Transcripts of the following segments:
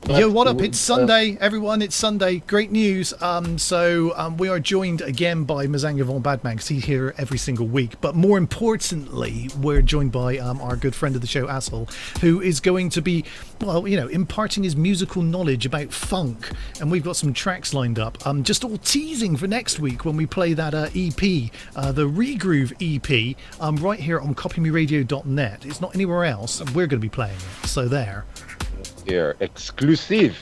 Yo, what up? It's Sunday, everyone. It's Sunday. Great news. We are joined again by Mazanga von Badman, because he's here every single week. But more importantly, we're joined by our good friend of the show, Assel, who is going to be, well, you know, imparting his musical knowledge about funk. And we've got some tracks lined up. Just all teasing for next week when we play that EP, the Regroove EP, right here on copymeradio.net. It's not anywhere else, and we're going to be playing it. So there. Here, exclusive.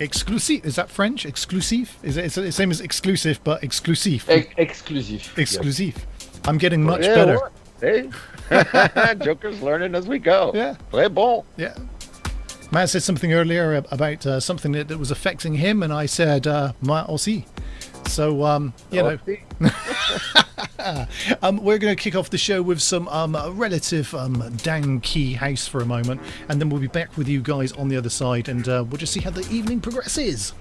Exclusive, is that French? Exclusive? It's the same as exclusive, but exclusive. Exclusive. Exclusive. Yes. I'm getting much better. What? Hey, Joker's learning as we go. Yeah. Très bon. Yeah. Matt said something earlier about something that was affecting him, and I said, moi aussi. So, you know. We're going to kick off the show with some relative down key house for a moment, and then we'll be back with you guys on the other side, and we'll just see how the evening progresses.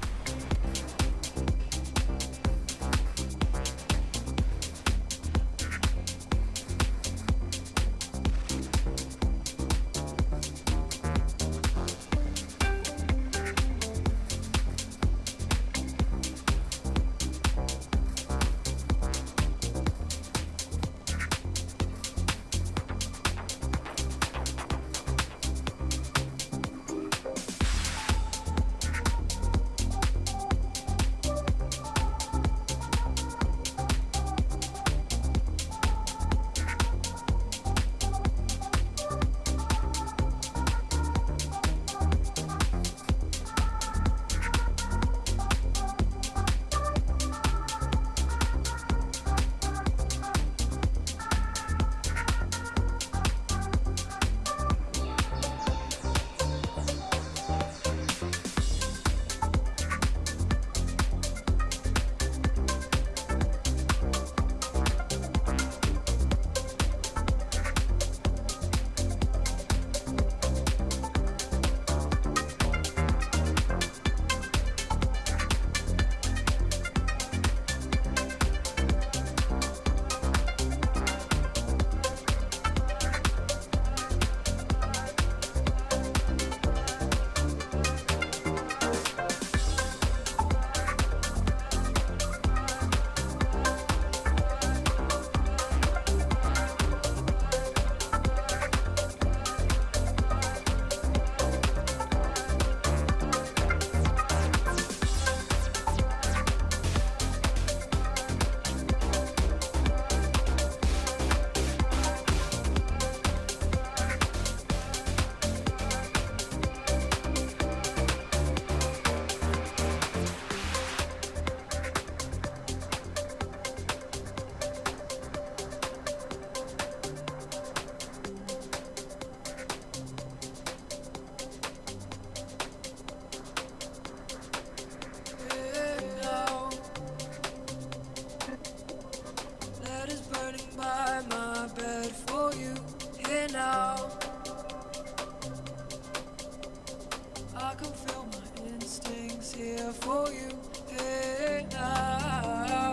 for you. Hey now,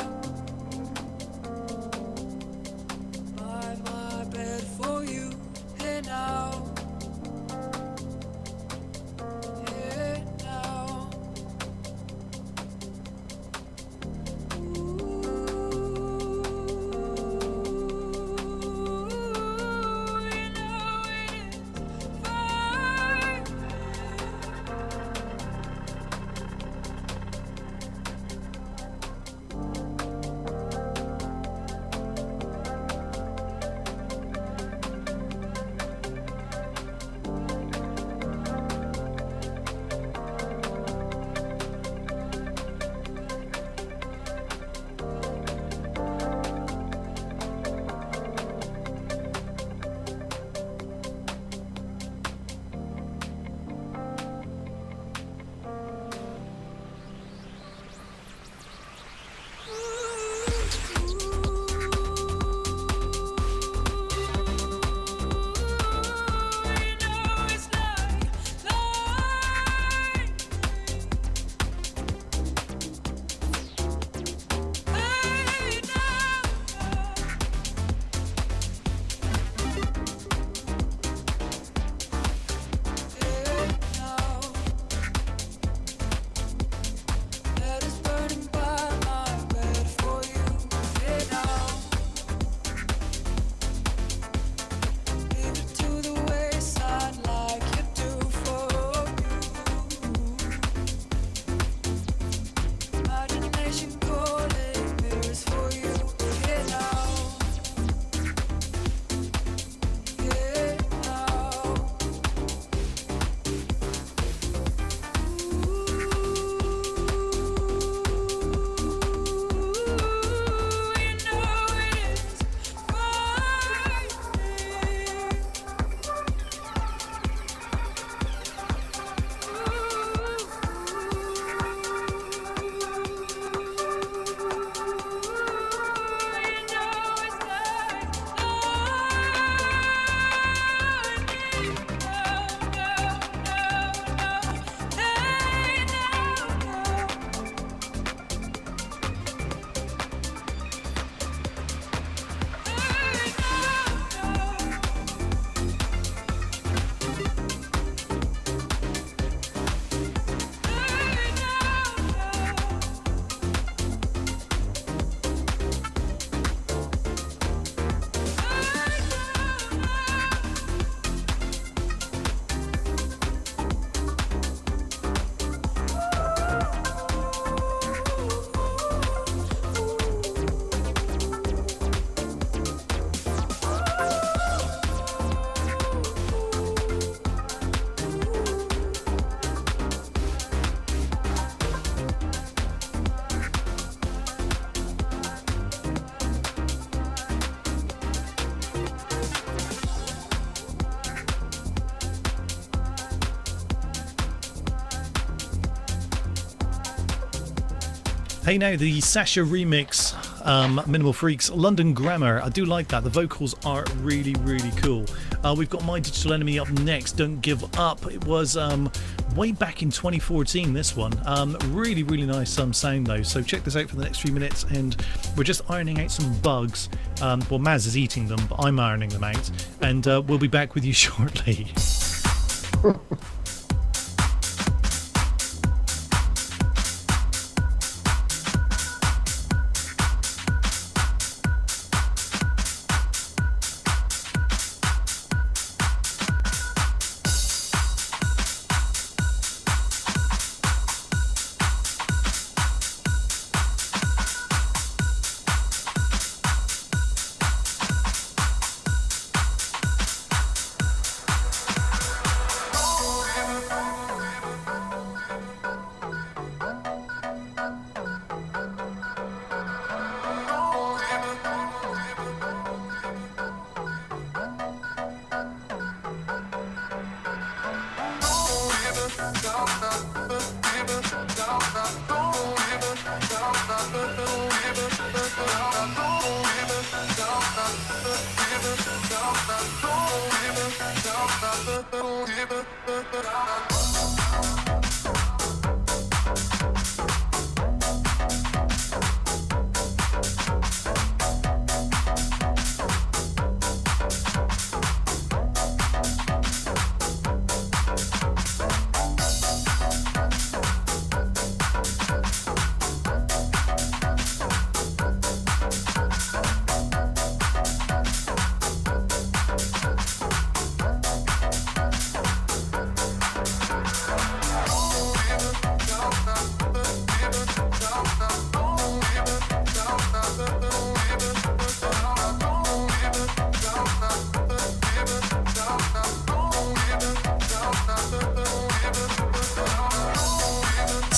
by my bed for you. Hey now, hey now. Hey now, the Sasha remix, Minimal Freaks, London Grammar. I do like that. The vocals are really, really cool. We've got My Digital Enemy up next, Don't Give Up. It was way back in 2014, this one. Really, really nice sound though. So check this out for the next few minutes, and we're just ironing out some bugs. Well, Maz is eating them, but I'm ironing them out, and we'll be back with you shortly.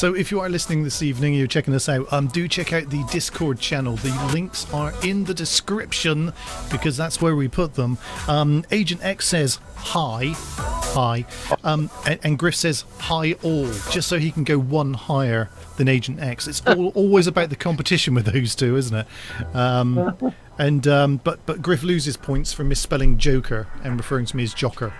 So if you are listening this evening, you're checking us out, do check out the Discord channel. The links are in the description because that's where we put them. Agent X says hi, and Griff says hi all, just so he can go one higher than Agent X. It's always about the competition with those two, isn't it? But Griff loses points for misspelling Joker and referring to me as Jocker.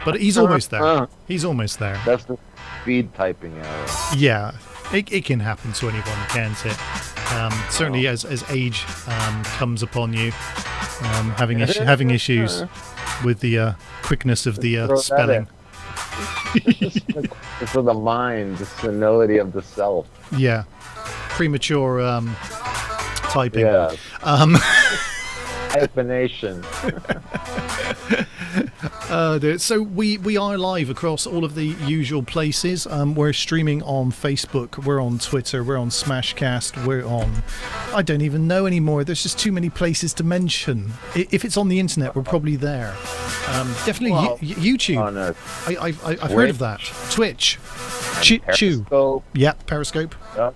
But he's almost there. He's almost there. That's the speed typing error. Yeah, it can happen to anyone, can't it? Certainly as age comes upon you, having issues with the quickness of the spelling. It's for the mind, the senility of the self. Yeah, premature typing. Yeah. Hyphenation. So we are live across all of the usual places. We're streaming on Facebook, we're on Twitter, we're on Smashcast, we're on... I don't even know anymore. There's just too many places to mention. If it's on the internet, we're probably there. Definitely YouTube. On I've heard of that. Twitch. Chew. Periscope. Yeah, Periscope. Yep.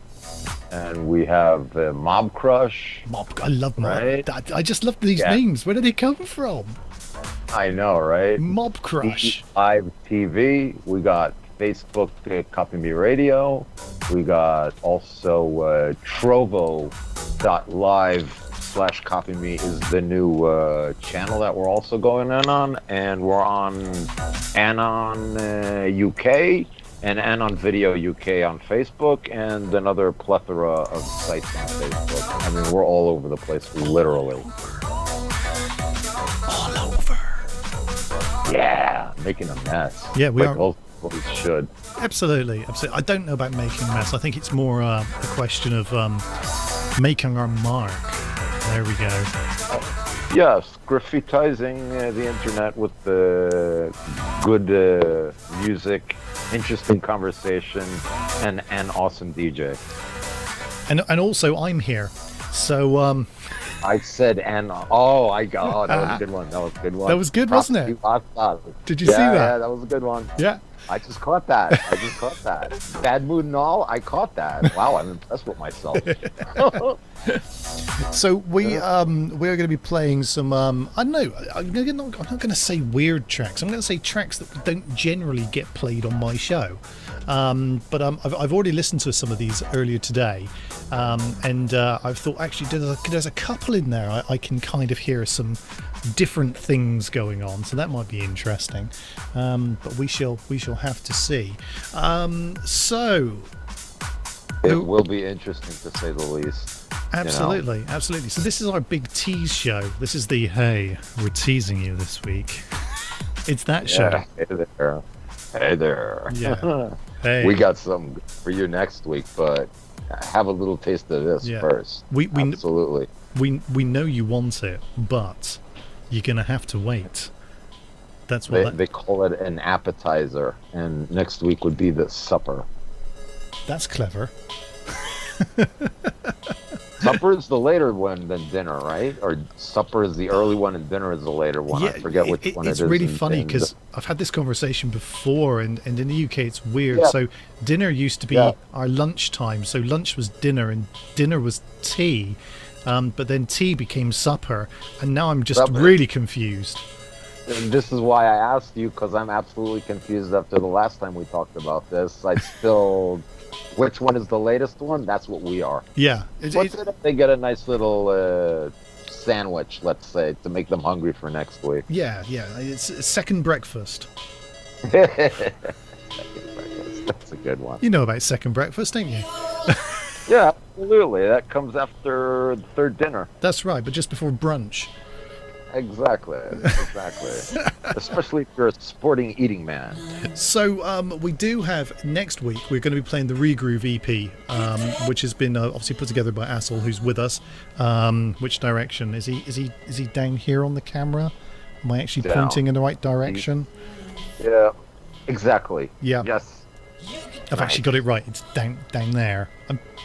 And we have Mob Crush. I love Mob. Right? I just love these names. Where do they come from? I know, right? Mob Crush. Live TV. We got Facebook Copy Me Radio. We got also Trovo.live/Copy Me is the new channel that we're also going in on. And we're on Anon UK and Anon Video UK on Facebook and another plethora of sites on Facebook. I mean, we're all over the place, literally. All over. Yeah, making a mess. Yeah, we are. Well, we should. Absolutely. I don't know about making a mess. I think it's more a question of making our mark. There we go. Yes, graffitizing the internet with good music, interesting conversation, and an awesome DJ. And also, I'm here. So, I said, that was a good one. That was a good one. That was good, wasn't it? Did you see that? Yeah, that was a good one. Yeah. I just caught that. Bad mood and all, I caught that. Wow, I'm impressed with myself. So we are going to be playing some. I don't know. I'm not going to say weird tracks. I'm going to say tracks that don't generally get played on my show. But I've already listened to some of these earlier today, and I've thought actually there's a couple in there I can kind of hear some different things going on, so that might be interesting. But we shall have to see. So it will be interesting to say the least. Absolutely. So this is our big tease show. This is the hey, we're teasing you this week. It's that show. Hey there. Yeah. Hey. We got some for you next week, but have a little taste of this first. Absolutely. We know you want it, but you're gonna have to wait. That's what they call it, an appetizer, and next week would be the supper. That's clever. Supper is the later one than dinner, right? Or supper is the early one and dinner is the later one. Yeah, I forget which one it is. It's really funny because I've had this conversation before, and in the UK it's weird. Yeah. So dinner used to be our lunch time. So lunch was dinner and dinner was tea. But then tea became supper. And now I'm just really confused. And this is why I asked you, because I'm absolutely confused after the last time we talked about this. I still... Which one is the latest one? That's what we are. Yeah. What's it if they get a nice little sandwich, let's say, to make them hungry for next week? Yeah. It's a second breakfast. Second breakfast. That's a good one. You know about second breakfast, don't you? Yeah, absolutely. That comes after the third dinner. That's right, but just before brunch. Exactly. Especially if you're a sporting eating man. So we do have next week. We're going to be playing the Regroove EP, which has been obviously put together by Assel, who's with us. Which direction is he? Is he down here on the camera? Am I actually pointing in the right direction? Yeah. Exactly. Yeah. Yes. I've actually got it right. It's down there.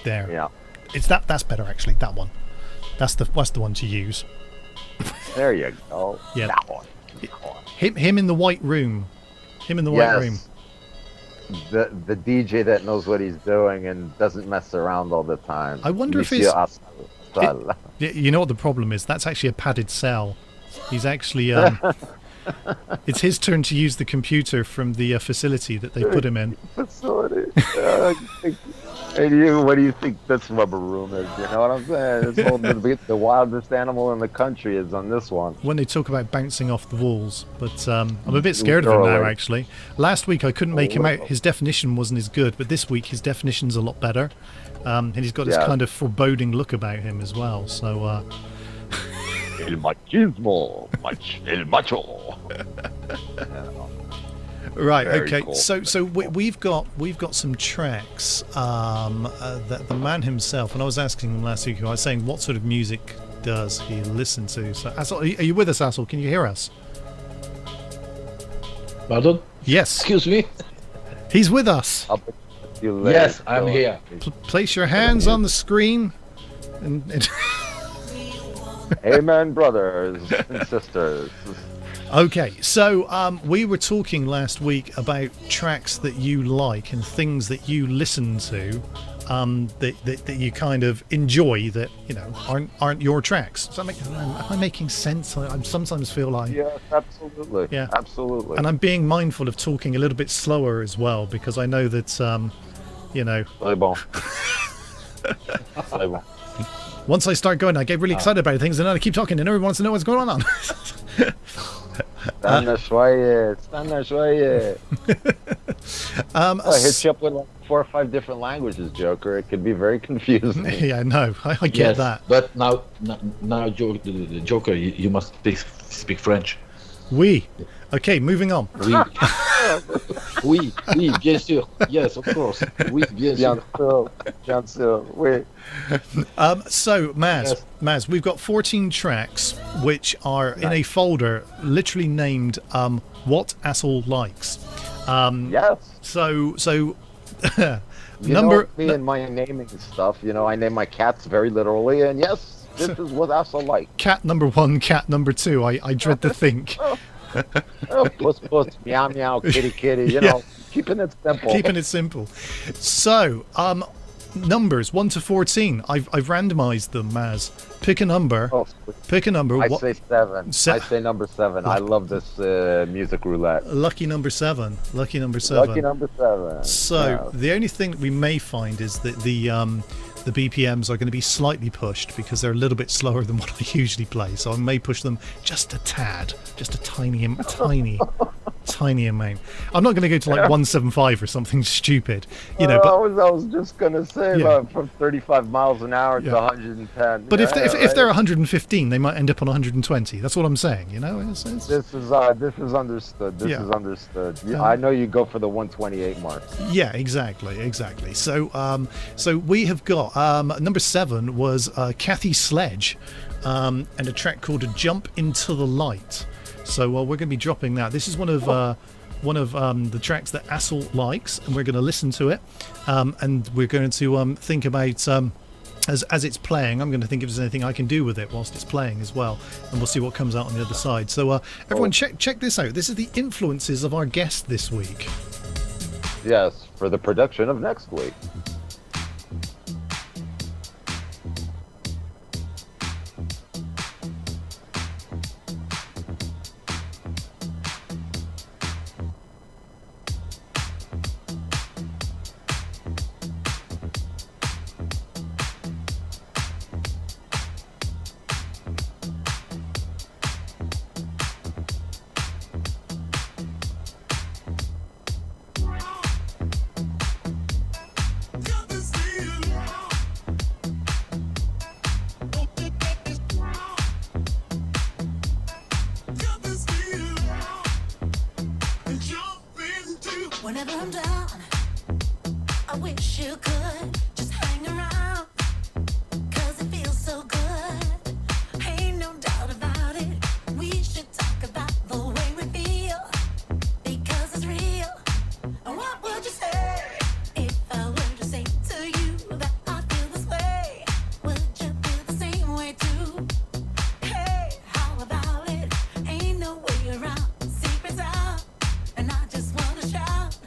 There. Yeah. It's that. That's better actually. That one. That's the one to use. There you go. Yeah. That one. Him in the white room. Him in the white room. the DJ that knows what he's doing and doesn't mess around all the time. I wonder if Monsieur it's... Asal. You know what the problem is? That's actually a padded cell. He's actually... it's his turn to use the computer from the facility that they put him in. Facility. And what do you think this rubber room is? You know what I'm saying? It's all the wildest animal in the country is on this one. When they talk about bouncing off the walls, but I'm a bit scared of him now, actually. Last week I couldn't make him out. His definition wasn't as good, but this week his definition's a lot better. And he's got this kind of foreboding look about him as well, so... El machismo, el macho. Right. Very okay. cool. So we've got some tracks that the man himself. And I was asking him last week. I was saying, what sort of music does he listen to? So, Assel, are you with us, Assel? Can you hear us? Pardon? Yes. Excuse me? He's with us. I'll put you later. Yes, I'm here. Place your hands on the screen. And Amen, brothers and sisters. Okay, so we were talking last week about tracks that you like and things that you listen to that you kind of enjoy that, you know, aren't your tracks. Am I making sense? I sometimes feel like... Yes, absolutely. Yeah. Absolutely. And I'm being mindful of talking a little bit slower as well, because I know that, you know... C'est bon. C'est bon. Once I start going, I get really excited about things, and then I keep talking, and everyone wants to know what's going on. Stand I hit you up with like 4 or 5 different languages, Joker. It could be very confusing. Yeah, no, I get that. But now, Joker, you must speak French. Oui. Okay, moving on. Oui. Oui, bien sûr. Yes, of course. Oui, bien sûr. Bien sûr. Oui. So, Maz, we've got 14 tracks which are in a folder literally named What Assel Likes. Yes. So You know, me and my naming stuff, you know, I name my cats very literally, and yes, this is what Assel like. Cat number 1, cat number 2. I dread to think. Puss, puss, meow, meow, kitty, kitty, you know, keeping it simple. Keeping it simple. So, numbers 1 to 14. I've randomized them, Maz. Pick a number. Oh, Pick a number. I say 7. I say number 7. I love this music roulette. Lucky number 7. Lucky number 7. Lucky number 7. So the only thing that we may find is that the BPMs are going to be slightly pushed because they're a little bit slower than what I usually play. So I may push them just a tad, just a tiny amount. I'm not going to go to like 175 or something stupid, you know. But I was just going to say from 35 miles an hour to 110. But if they're 115, they might end up on 120. That's what I'm saying, you know. This is understood. This is understood. I know you go for the 128 mark. Yeah, exactly. So so we have got number 7 was Kathy Sledge, and a track called "A Jump Into the Light." So we're going to be dropping that. This is one of the tracks that Assel likes, and we're going to listen to it, and we're going to think about as it's playing. I'm going to think if there's anything I can do with it whilst it's playing as well, and we'll see what comes out on the other side. So everyone, check this out. This is the influences of our guest this week. Yes, for the production of next week. Whenever I'm down, I wish you could just hang around, 'cause it feels so good. Ain't no doubt about it. We should talk about the way we feel, because it's real. And what would you say if I were to say to you that I feel this way? Would you feel the same way too? Hey, how about it? Ain't no way around. Secrets out, and I just wanna shout.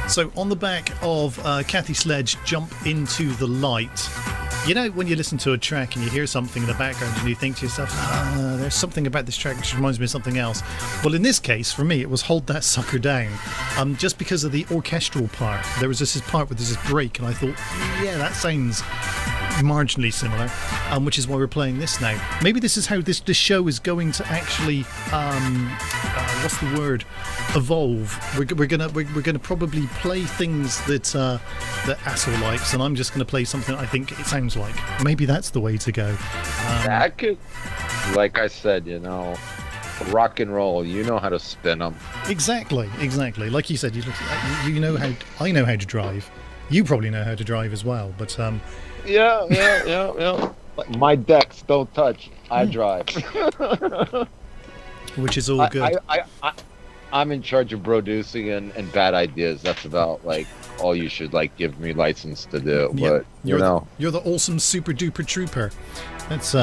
So on the back of Kathy Sledge, Jump Into the Light. You know, when you listen to a track and you hear something in the background and you think to yourself, there's something about this track which reminds me of something else. Well, in this case, for me, it was Hold That Sucker Down. Just because of the orchestral part. There was this part where there's this break, and I thought, yeah, that sounds marginally similar, which is why we're playing this now. Maybe this is how this show is going to actually, what's the word? Evolve. We're gonna probably play things that Assel likes, and I'm just gonna play something I think it sounds like. Maybe that's the way to go. That could, like I said, rock and roll. You know how to spin them. Exactly. Like you said, you know how I know how to drive. You probably know how to drive as well, but Yeah. My decks don't touch. I drive. which is all good. I'm in charge of producing and bad ideas. That's about like all you should give me license to do. Yeah, But you're the awesome super duper trooper. That's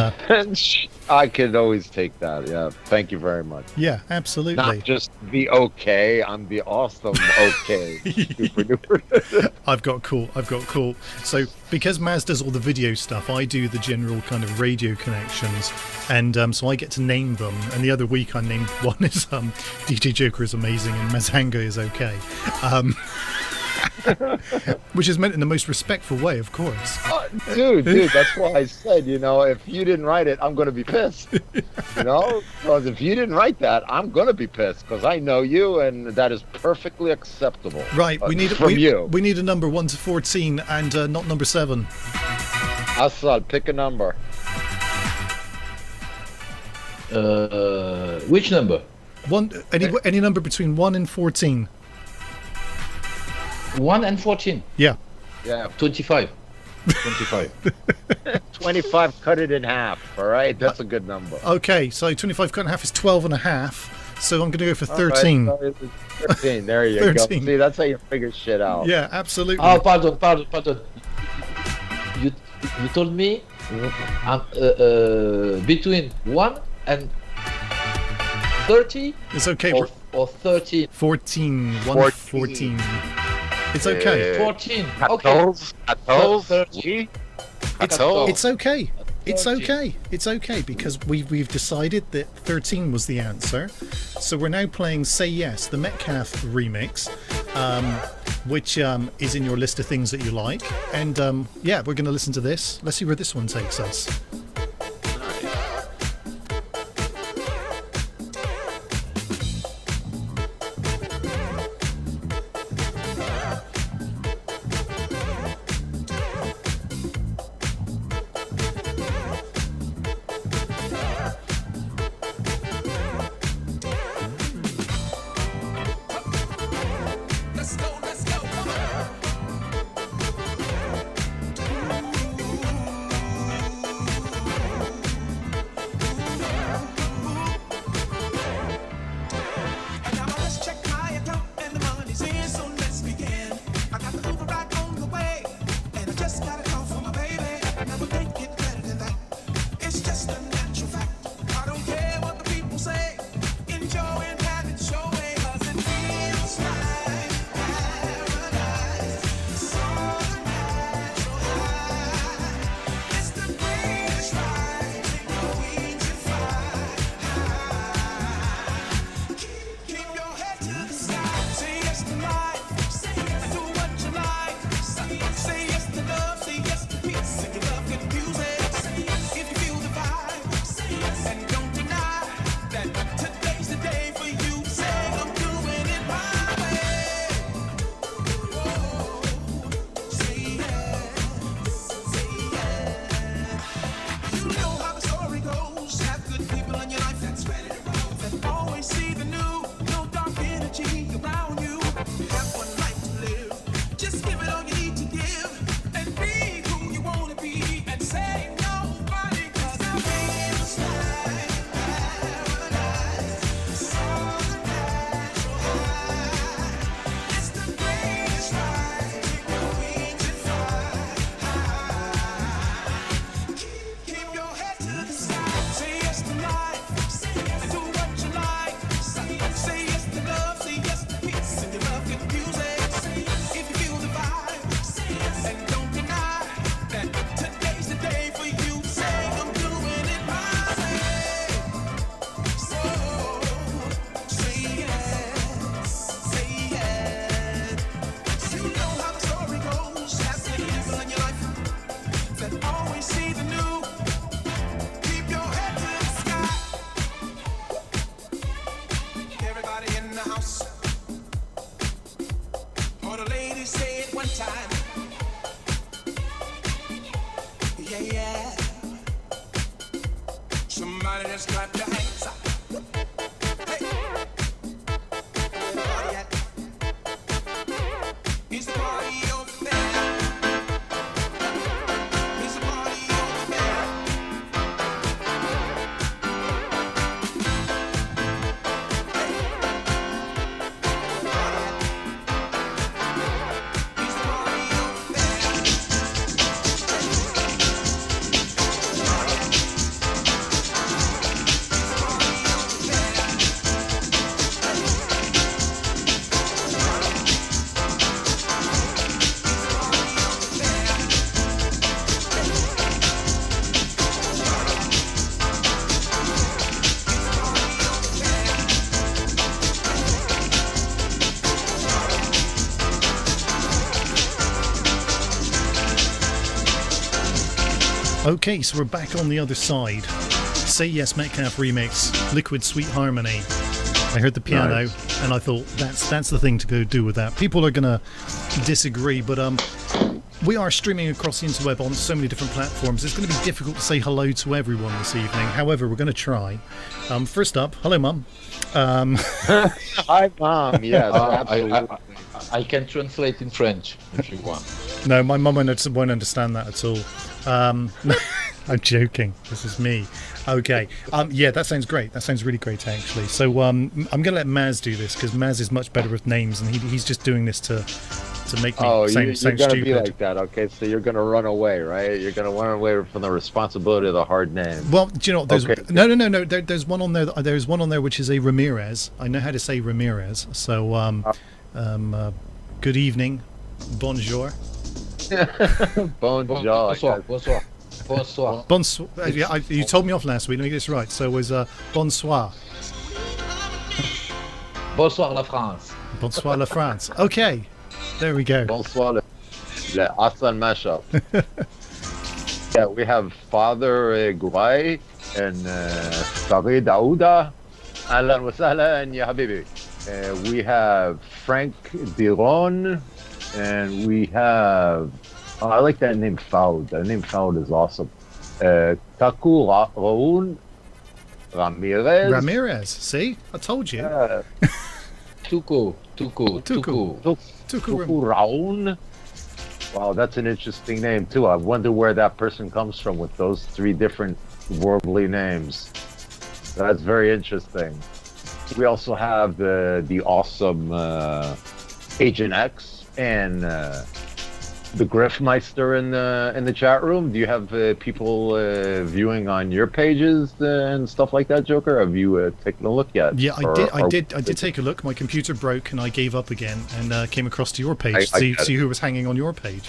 I could always take that. Yeah. Thank you very much. yeah, absolutely. Not just the okay. I'm the awesome okay. Super duper. I've got cool. So because Maz does all the video stuff, I do the general kind of radio connections, and so I get to name them. And the other week I named one is DJ Joker is amazing and Mazanga is okay, which is meant in the most respectful way, of course. Dude, that's why I said, if you didn't write it, I'm going to be pissed. Because if you didn't write that, I'm going to be pissed because I know you, and that is perfectly acceptable. Right, we need you. We need a number 1 to 14, and not number 7. Assad, pick a number. Which number? Any number between 1 and 14. 1 and 14. Yeah. Yeah. 25. 25. 25, cut it in half. All right, that's a good number. Okay, so 25 cut in half is 12 and a half. So I'm going to go for 13. All right, so it's 13. There you 13. go. See, that's how you figure shit out. Yeah, absolutely. Oh, pardon. You told me between 1 and 30 It's okay. or 13. 14. 14. It's okay. 14. Okay. 14. It's okay. It's okay because we've decided that 13 was the answer. So we're now playing Say Yes, the Metcalf remix, which is in your list of things that you like. And we're going to listen to this. Let's see where this one takes us. time. Yeah, yeah. Somebody just clap your hands up. Hey. Where the party at? Is the party over there? Is the party over there? Okay, so we're back on the other side. Say Yes Metcalf remix, Liquid Sweet Harmony. I heard the piano and I thought that's the thing to go do with that. People are gonna disagree, but we are streaming across the interweb on so many different platforms. It's going to be difficult to say hello to everyone this evening. However, we're going to try. First up, hello, Mum. Hi, Mom. Yes, absolutely. I can translate in French if you want. No, my mum won't understand that at all. I'm joking. This is me. Okay. Yeah, that sounds great. That sounds really great, actually. So I'm going to let Maz do this because Maz is much better with names, and he's just doing this to make me sound you're stupid. gonna be like that, okay? So you're gonna run away, right? You're gonna run away from the responsibility of the hard name. Well, do you know what? There's Okay. no. There's one on there. There's one on there which is a Ramirez. I know how to say Ramirez. So good evening, bonjour, Bonsoir, bonsoir, bonsoir. bonsoir. Yeah, you told me off last week. Let me get this right. So it was bonsoir, Bonsoir la France. bonsoir la France. Okay, there we go. Bonsoir, le Hassan mashup. Yeah, we have Father Guay and Farid Aouda. Ahlan wa sahlan ya habibi. We have Frank Diron, and we have. Oh, I like that name Faud. That name Faud is awesome. Taku Raoun Ramirez. Ramirez. See, I told you. Tuku. Tuku Raoun. Wow, that's an interesting name too. I wonder where that person comes from with those three different worldly names. That's very interesting. We also have the awesome Agent X and the Griffmeister in the chat room. Do you have people viewing on your pages and stuff like that, Joker? Have you taken a look yet? Yeah, I did take a look. My computer broke and I gave up again and came across to your page to see who was hanging on your page.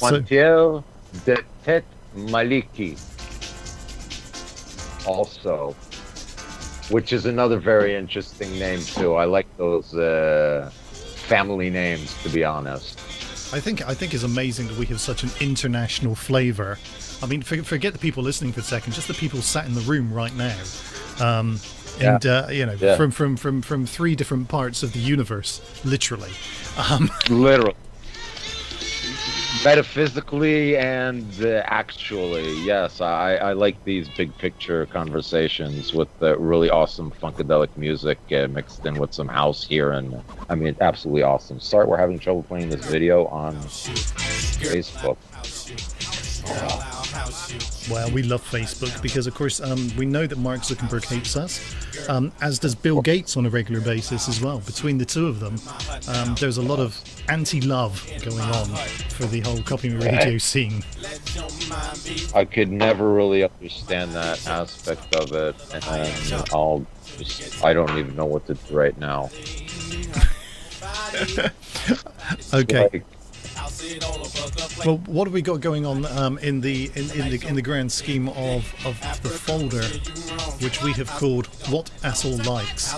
Montiel de Tet Maliki. Also, which is another very interesting name too. I like those family names, to be honest. I think it's amazing that we have such an international flavour. I mean, forget the people listening for a second, just the people sat in the room right now, from three different parts of the universe, literally. Literally. Metaphysically and actually, yes. I like these big picture conversations with really awesome funkadelic music mixed in with some house here, and I mean, absolutely awesome. Sorry, we're having trouble playing this video on Facebook. Well, we love Facebook because, of course, we know that Mark Zuckerberg hates us, as does Bill Gates on a regular basis as well. Between the two of them, there's a lot of anti-love going on for the whole copy radio scene. I could never really understand that aspect of it, and I don't even know what to do right now. Okay. Like, Well, what have we got going on in the grand scheme of the folder, which we have called "What Assel Likes"?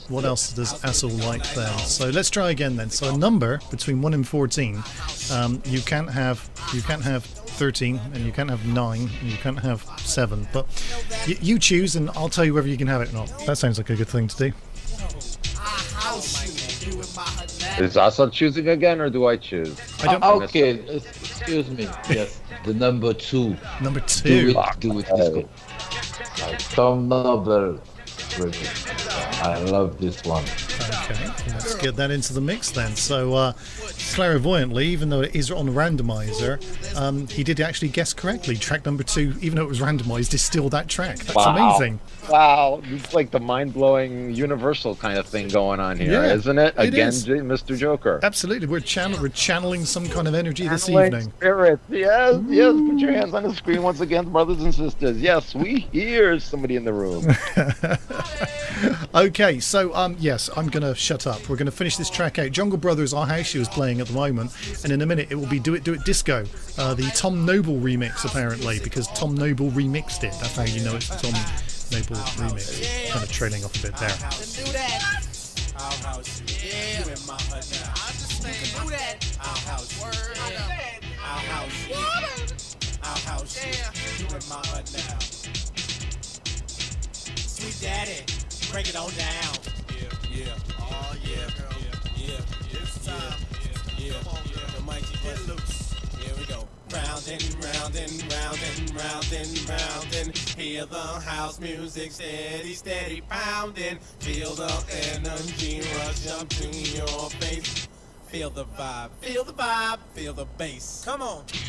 What else does Assel like then? So let's try again then. So a number between 1 and 14. You can't have 13, and you can't have 9, and you can't have 7. But you choose, and I'll tell you whether you can have it or not. That sounds like a good thing to do. Is Asa choosing again, or do I choose? I don't. Okay, excuse me. Yes, the number 2. Number Do 2. it, disco. Tom Noble remix. I love this one. Okay, let's get that into the mix then. So, clairvoyantly, even though it is on randomizer, he did actually guess correctly. Track number 2, even though it was randomized, is still that track. That's amazing. Wow, it's like the mind-blowing universal kind of thing going on here, Yeah, isn't it? it Again, is. Mr. Joker. Absolutely, we're channeling some kind of energy this Channeling evening. Spirit. Yes, yes. Put your hands on the screen once again, brothers and sisters. Yes, we hear somebody in the room. Okay, so yes, I'm gonna shut up. We're gonna finish this track out. Jungle Brothers, our house show is playing at the moment, and in a minute it will be Do It Disco, the Tom Noble remix apparently, because Tom Noble remixed it. That's how you know it's the Tom Noble remix. Kind of trailing off a bit there. Do that. I'll house you. Yeah. You in my hood now. I understand. You can do that. I'll house you. Word. I'll house you. I'll house you. You in my hood now. Sweet daddy, break it on down. Yeah. Oh yeah, girl. Yeah. It's time. Yeah. The mighty get loose. Here we go. Round and round and round and round and round and hear the house music steady pounding. Feel the energy rush up to your face. Feel the vibe, feel the bass. Come on. This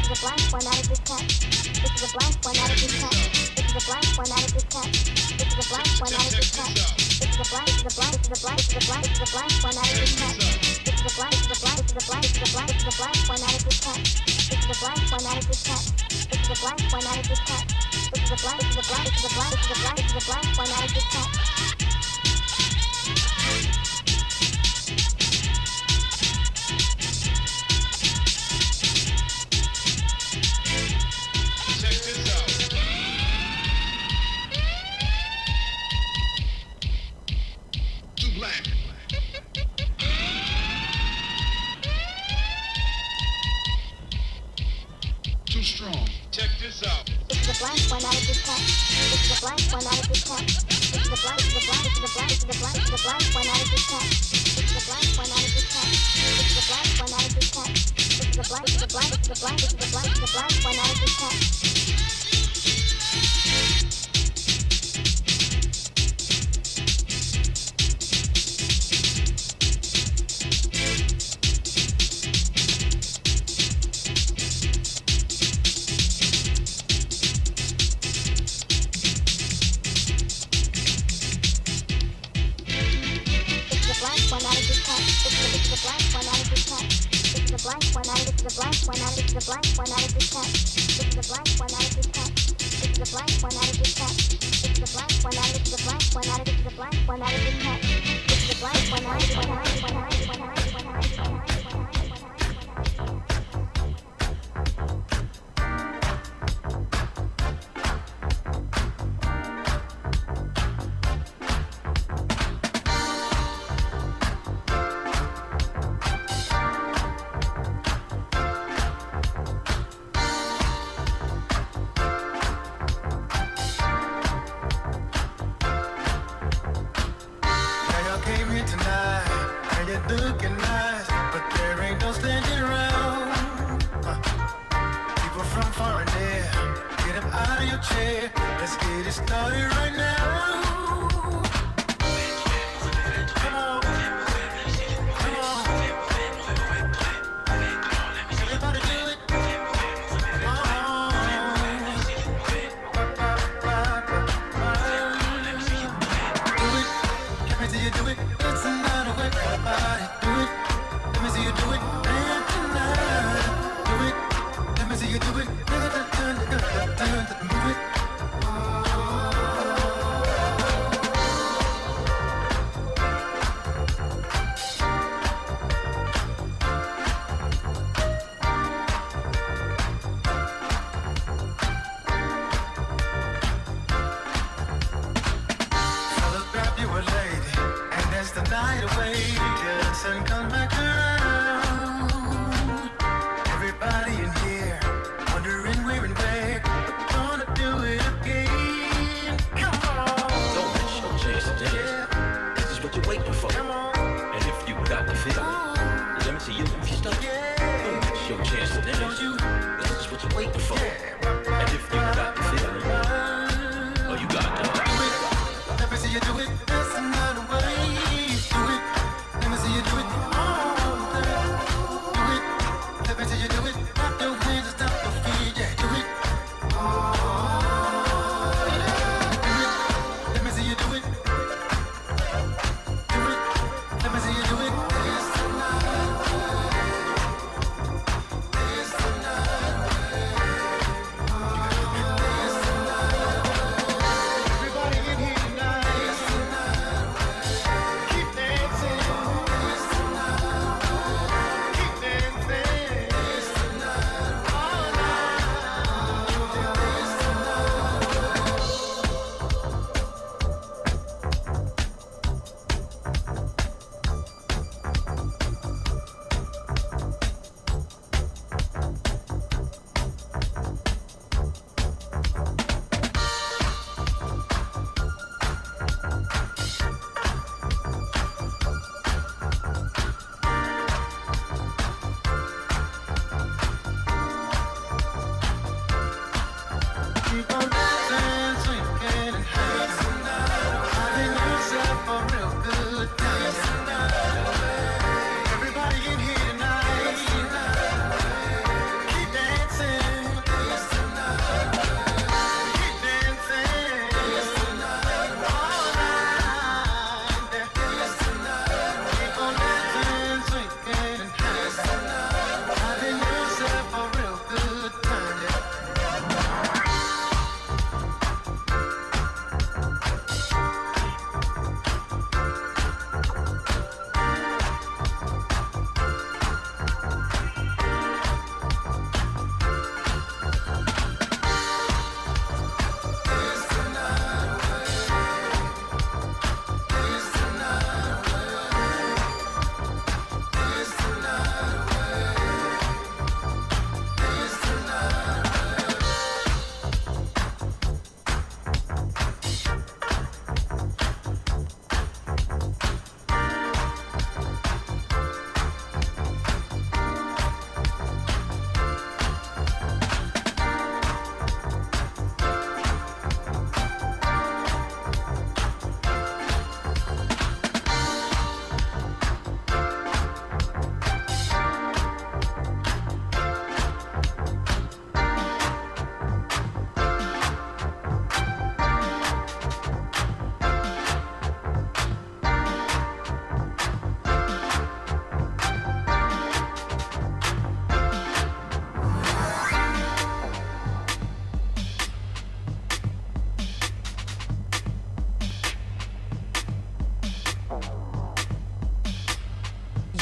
is a blank one out of this cat. This is a blank one out of this cat. This is a blank one out of this cat. This is a blank one out of this cat. This is a blank, this is a blank, this is a blank, this is a blank, this is a blank one out of this cat. This is a blank, this is a blank, this is a blank, this is a blank, this is a blank one out of this cat. This is a blank one out of this cat. This is a blank one out of this cat. This is a blank, this is a blank, this is a blank, this is a blank, this is a blank one out of this cat. Too strong. Check this out. This is a blank one out of this cat. This is a blank one out of this cat. This is a blank, this is a blank, this is a blank, this is a blank, this is a blank one out of this cat. This is a blank one out of this cat. This is a blank one out of this cat. This is a blank, this is a blank, this is a blank, this is a blank, this is a blank one out of this cat.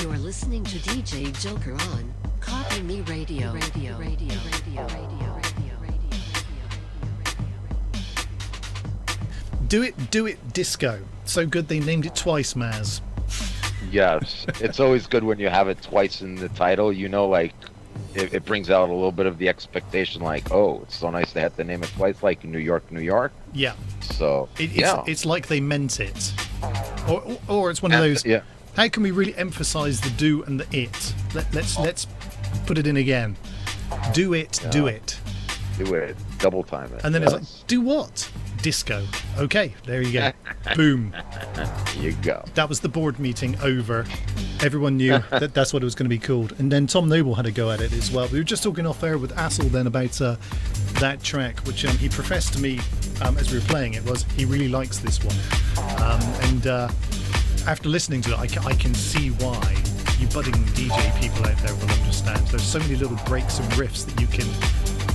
You're listening to DJ Joker on Copy Me Radio. Do it, disco. So good they named it twice, Maz. Yes, it's always good when you have it twice in the title. You know, like it brings out a little bit of the expectation. Like, oh, it's so nice they had to name it twice, like New York, New York. Yeah. So it's like they meant it, or it's one of those. Yeah. How can we really emphasize the do and the it? Let's put it in again. Do it, do it. Do it. Double time it. And then it's like, do what? Disco. Okay, there you go. Boom. You go. That was the board meeting over. Everyone knew that's what it was going to be called. And then Tom Noble had a go at it as well. We were just talking off air with Assel then about that track, which he professed to me as we were playing it was he really likes this one. After listening to it, I can see why you budding DJ people out there will understand. There's so many little breaks and riffs that you can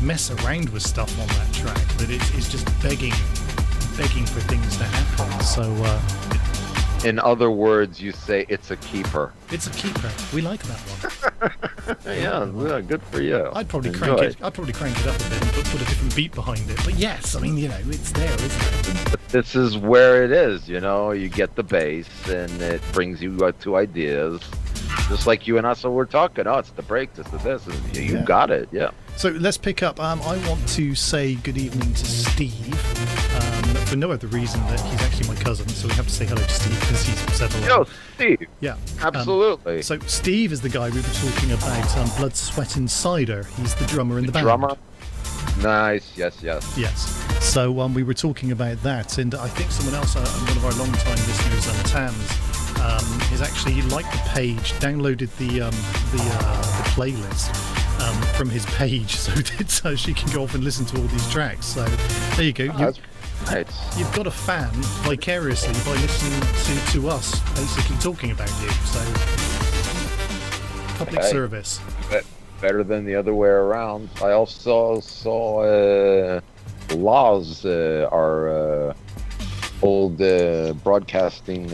mess around with stuff on that track that it's just begging for things to happen. So in other words, you say it's a keeper. It's a keeper. We like that one. Yeah, good for you. I'd probably crank it up a bit and put a different beat behind it. But yes, I mean, it's there, isn't it? But this is where it is, you get the bass and it brings you to ideas. Just like you and us were talking, it's the break, this, and you got it, yeah. So let's pick up. I want to say good evening to Steve, for no other reason that he's actually my cousin, so we have to say hello to Steve because he's said hello. Yo, Steve. Yeah. Absolutely. So Steve is the guy we were talking about, Blood, Sweat and Cider. He's the drummer in the band. Drummer? Nice, yes. Yes. So we were talking about that, and I think someone else, one of our long-time listeners, Tams, has actually liked the page, downloaded the playlist from his page, so she can go off and listen to all these tracks. So there you go. Nice. You've got a fan vicariously by listening to us basically talking about you. So public service. Better than the other way around. I also saw Laws, our old broadcasting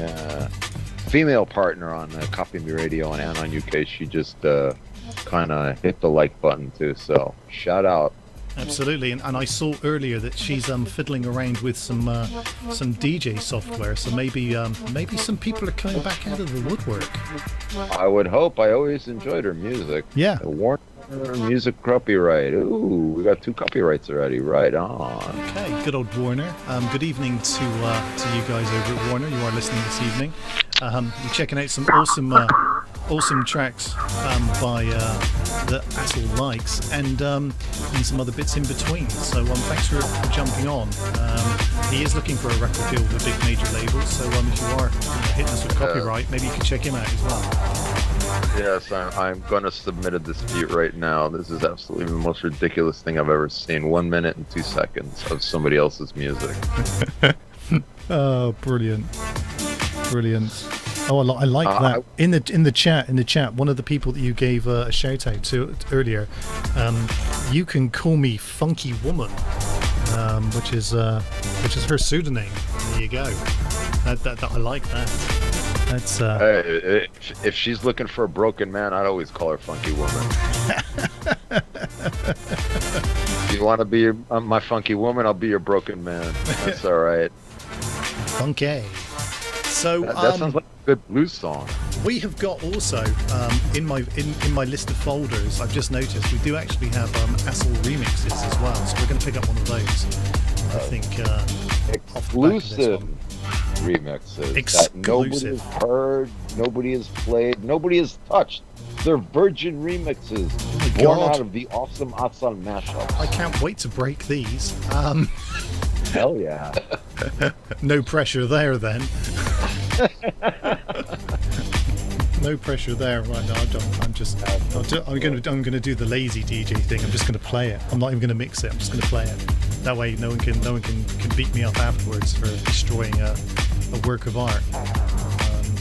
female partner on Copy Me Radio and Anon UK. She just kind of hit the like button too. So shout out. Absolutely, and I saw earlier that she's fiddling around with some DJ software. So maybe some people are coming back out of the woodwork. I would hope. I always enjoyed her music. Yeah. The Warner music copyright. Ooh, we got 2 copyrights already. Right on. Okay, good old Warner. Good evening to you guys over at Warner. You are listening this evening. You're checking out some awesome tracks by that Assel likes, and some other bits in between. So thanks for jumping on. He is looking for a record deal with a big major label, so if you are hitting us with copyright, maybe you can check him out as well. Yes, I'm going to submit a dispute right now. This is absolutely the most ridiculous thing I've ever seen. 1 minute and 2 seconds of somebody else's music. Oh, brilliant. Oh, I like that. In the chat, one of the people that you gave a shout out to earlier, you can call me Funky Woman, which is her pseudonym. There you go. That I like that. That's Hey, if she's looking for a broken man, I'd always call her Funky Woman. If you want to be my funky woman, I'll be your broken man. That's all right. funky. So that sounds like a good blues song. We have got also in my list of folders, I've just noticed we do actually have Assel remixes as well. So we're going to pick up one of those. I think Exclusive remixes that nobody has heard, nobody has played, nobody has touched. They're virgin remixes born out of the awesome Assel mashups. I can't wait to break these. Hell yeah. No pressure there then. No pressure there. Right now, I'm gonna do the lazy DJ thing. I'm just gonna play it. I'm not even gonna mix it. I'm just gonna play it. That way, no one can beat me up afterwards for destroying a work of art.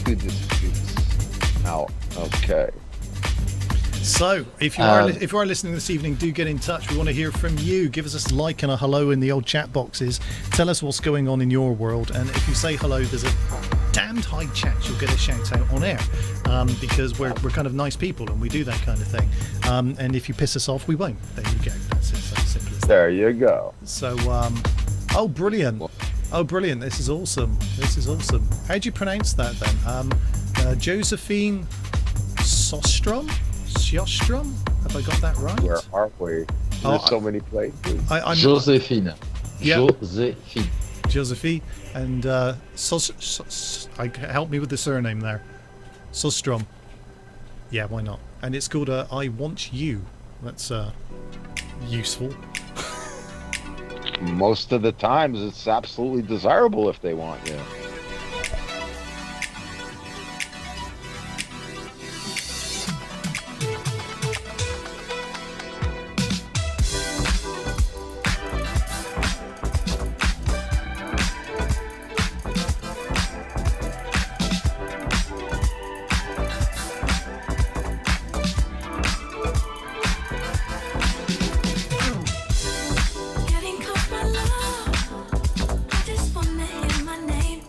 Good disputes. Now, okay. So, if you are listening this evening, do get in touch. We want to hear from you. Give us a like and a hello in the old chat boxes. Tell us what's going on in your world. And if you say hello, there's a damned high chance you'll get a shout out on air, because we're kind of nice people and we do that kind of thing. And if you piss us off, we won't. There you go. That's it. So simple as that. There you go. So, oh, brilliant. Oh, brilliant. This is awesome. How do you pronounce that then? Josephine Sostrom? Sjostrom? Have I got that right? Where are we? There's so many places. Josephine. Yeah. Josephine. And help me with the surname there. Sostrom. Yeah, why not? And it's called I Want You. That's useful. Most of the times, it's absolutely desirable if they want you. Getting close, my love. I just wanna hear my name.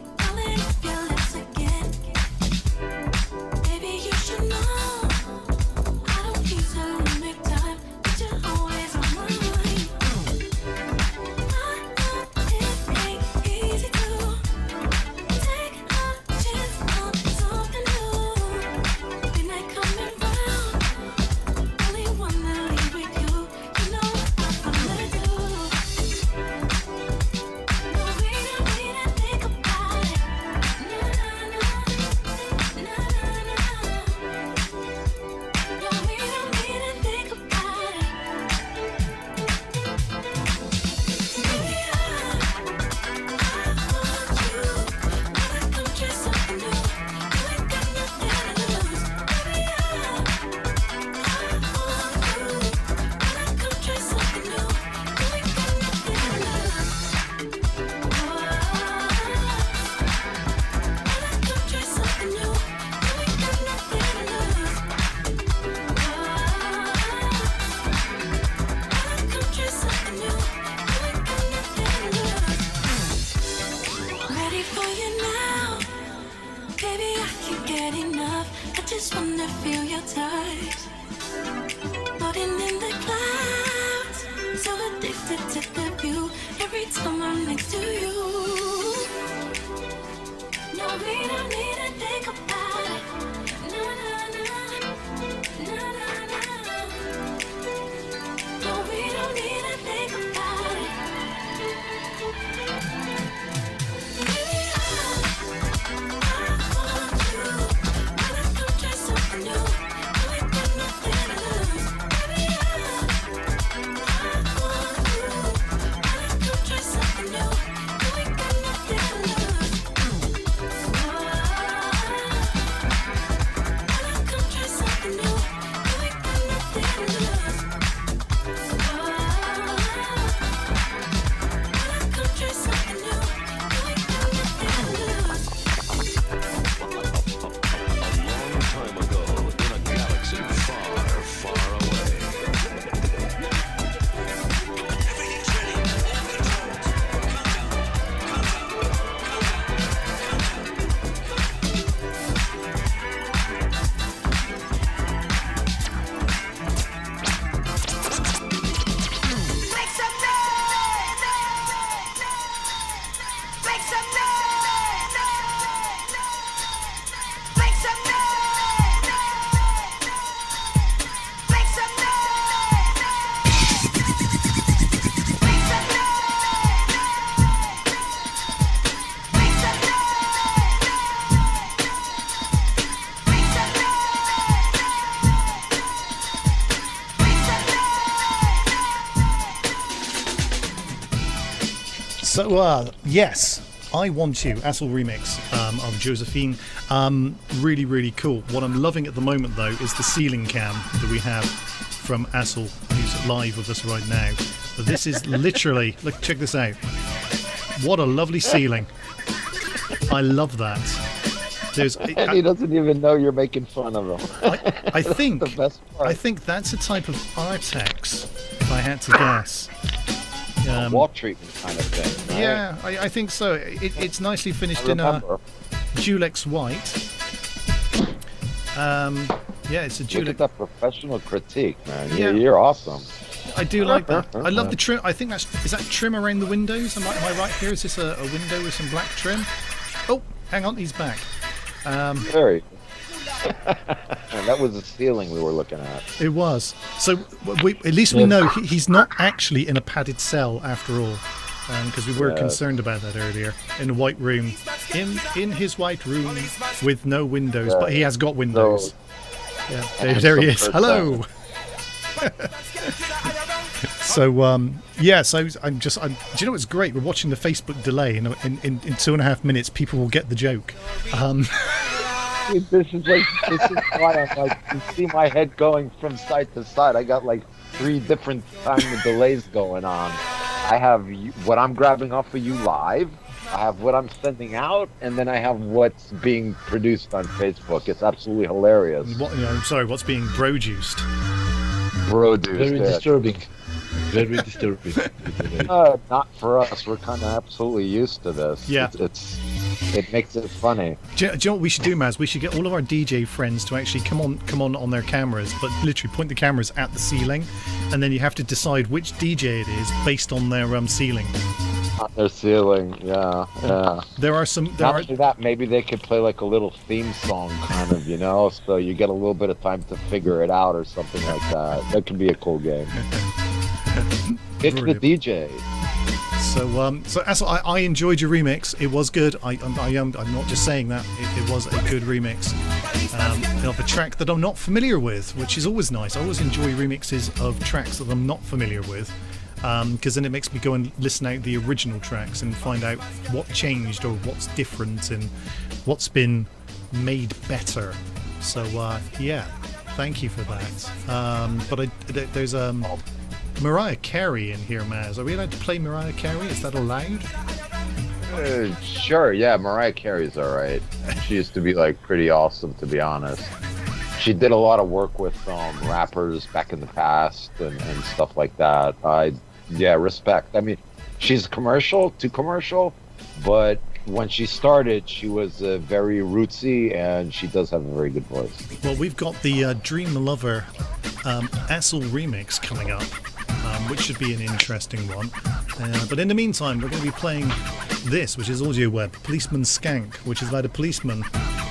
So, yes, I Want You, Assel remix of Josephine. Really, really cool. What I'm loving at the moment, though, is the ceiling cam that we have from Assel, who's live with us right now. But this is literally, look, check this out. What a lovely ceiling. I love that. And he doesn't even know you're making fun of him. I think the best part. I think that's a type of Artex, if I had to guess. Wall treatment kind of thing, right? Yeah, I think so. It's nicely finished in Dulex white. Yeah, it's a Look Dulex. at that professional critique, man. Yeah. You're awesome. I do like that. I love the trim. I think is that trim around the windows? Am I right here? Is this a window with some black trim? Oh, hang on, he's back. Very. That was the ceiling we were looking at. It was. So at least we know he's not actually in a padded cell after all, because we were concerned about that earlier. In a white room, in his white room with no windows, but he has got windows. Yeah, there he is. Hello. So so I'm do you know what's great? We're watching the Facebook delay, and in 2.5 minutes, people will get the joke. This is why I'm like, you see my head going from side to side. I got like 3 different time delays going on. I have what I'm grabbing off of you live. I have what I'm sending out, and then I have what's being produced on Facebook. It's absolutely hilarious. What's being bro-juiced? Bro-juiced. Very disturbing. Very disturbing. Not for us. We're kind of absolutely used to this. Yeah. It makes it funny. Do you know what we should do, Maz? We should get all of our DJ friends to actually come on their cameras, but literally point the cameras at the ceiling, and then you have to decide which DJ it is based on their ceiling. On their ceiling, yeah. There are some. Not only that, maybe they could play like a little theme song, kind of, so you get a little bit of time to figure it out or something like that. That could be a cool game. It's the DJ. So Assel, I enjoyed your remix. It was good. I'm not just saying that. It was a good remix of a track that I'm not familiar with, which is always nice. I always enjoy remixes of tracks that I'm not familiar with, because then it makes me go and listen out the original tracks and find out what changed or what's different and what's been made better. So yeah, thank you for that. But there's Mariah Carey in here, Maz. Are we allowed to play Mariah Carey? Is that allowed? Sure, yeah, Mariah Carey's alright. She used to be like pretty awesome, to be honest. She did a lot of work with rappers back in the past and stuff like that. Respect. I mean, she's too commercial, but when she started, she was very rootsy, and she does have a very good voice. Well, we've got the Dream Lover Assel remix coming up, which should be an interesting one. But in the meantime, we're going to be playing this, which is Audio Web, Policeman Skank, which is about a policeman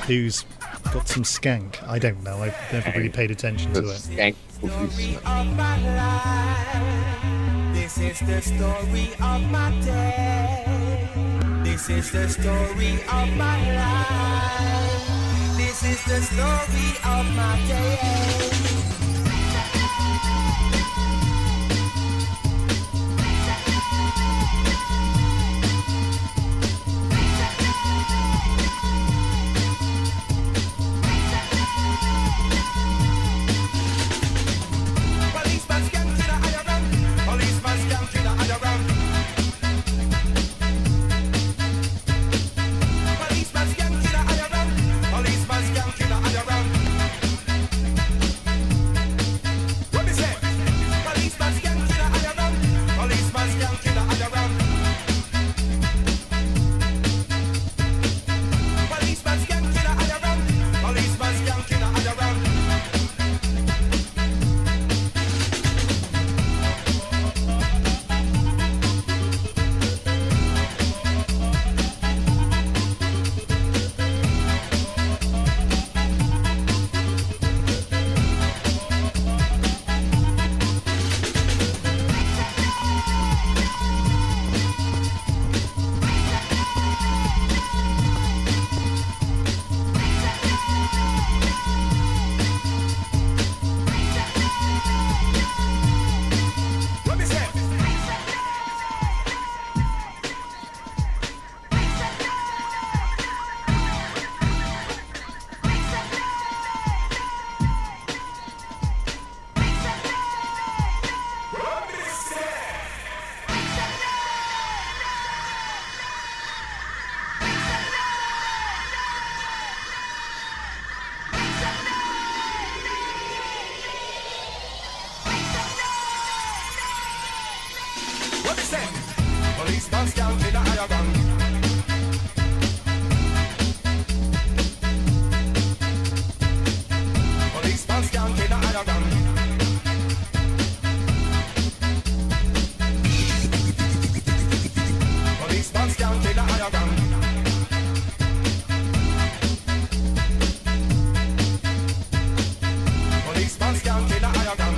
who's got some skank. I don't know. I've never really paid attention to it. Skank policeman. This is the story of my day. This is the story of my life. This is the story of my day. What is it? Policeman skank in a higher gun. Policeman skank in a higher gun. Policeman skank in a higher gun. Policeman skank in a higher gun.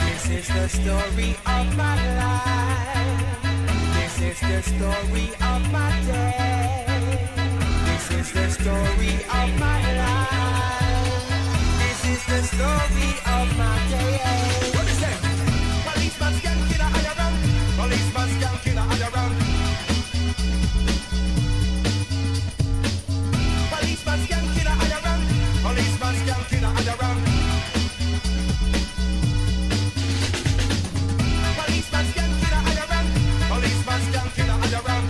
This is the story of my life. This is the story of my day. This is the story of my life. This is the story of my day. What is that? Policeman skank in a higher gun. Policeman skank in a higher gun. Policeman skank in a higher gun. Policeman skank in a higher gun. Policeman skank in a higher gun. Policeman skank in a higher gun.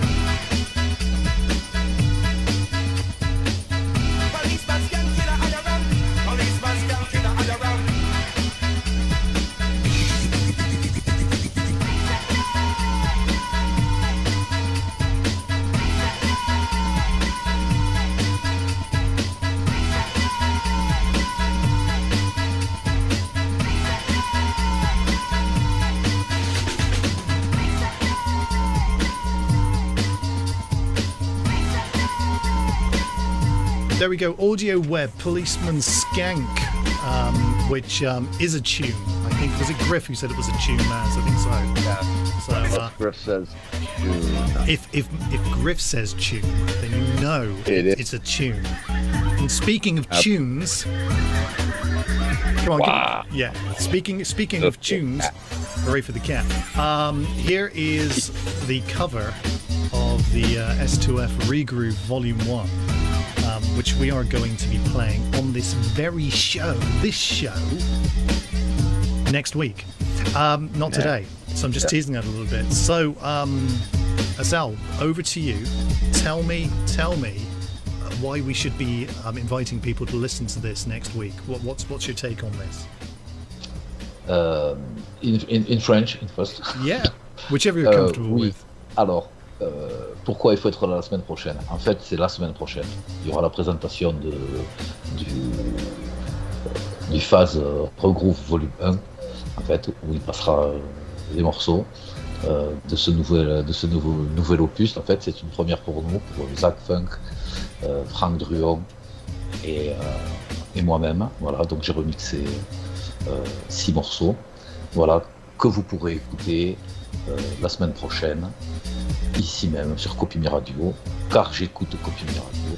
Policeman skank in a higher gun. Policeman skank in a higher gun. There we go. Audio Web, Policeman Skank, which is a tune. I think, was it Griff who said it was a tune, Maz? I think so. Yeah. So Griff says, if Griff says tune, then you know It is. it's a tune. And speaking of tunes, come on, Wow. yeah. Speaking of tunes, hooray for the cat. Here is the cover of the S2F Regroove Volume 1, which we are going to be playing on this very show, next week. Not today, so I'm just teasing that a little bit. So, Azal, over to you. Tell me why we should be inviting people to listen to this next week. What's your take on this? In French, in first. Yeah, whichever you're comfortable Oui. with. Alors, pourquoi il faut être là la semaine prochaine? En fait, c'est la semaine prochaine. Il y aura la présentation du phase Regroove Volume 1, en fait, où il passera les morceaux de ce nouvel opus. En fait, c'est une première pour nous, pour Zach Funk, Franck Druon et moi-même. Voilà, donc j'ai remixé 6 morceaux, voilà, que vous pourrez écouter la semaine prochaine, ici même sur Copy Me Radio, car j'écoute Copy Me Radio.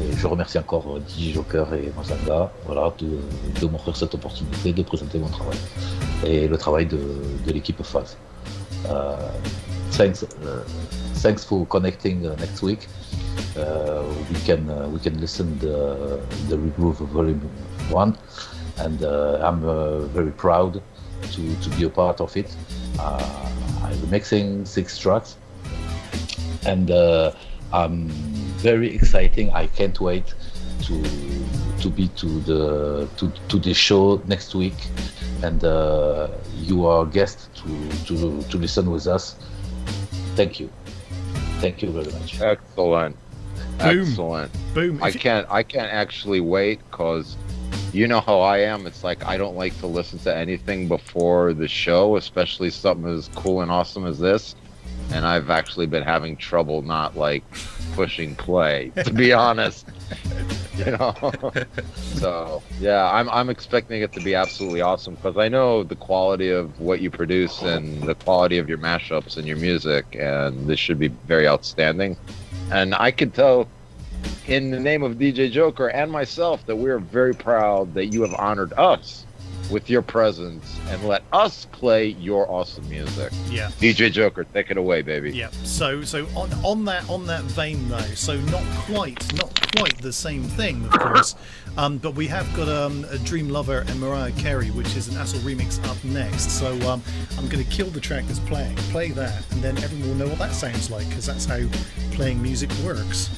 Et je remercie encore DJ Joker et Mazanga, voilà, de m'offrir cette opportunité de présenter mon travail et le travail de l'équipe Phase. Thanks for connecting next week. We can listen the Regroove Volume 1, and I'm very proud to be a part of it. I'm remixing 6 tracks, and I'm very exciting. I can't wait to be to the show next week, and you are guest to listen with us. Thank you very much. excellent. Boom. Excellent. Boom. I can't actually wait, because you know how I am. It's like I don't like to listen to anything before the show, especially something as cool and awesome as this. And I've actually been having trouble not like pushing play, to be honest. You know. So yeah, I'm expecting it to be absolutely awesome, because I know the quality of what you produce and the quality of your mashups and your music, and this should be very outstanding. And I can tell, in the name of DJ Joker and myself, that we're very proud that you have honored us with your presence and let us play your awesome music. Yeah. DJ Joker, take it away, baby. Yeah. So on that vein though, so not quite the same thing, of course. But we have got a Dream Lover and Mariah Carey, which is an Assel remix up next. So I'm going to kill the track that's playing, play that, and then everyone will know what that sounds like, because that's how playing music works.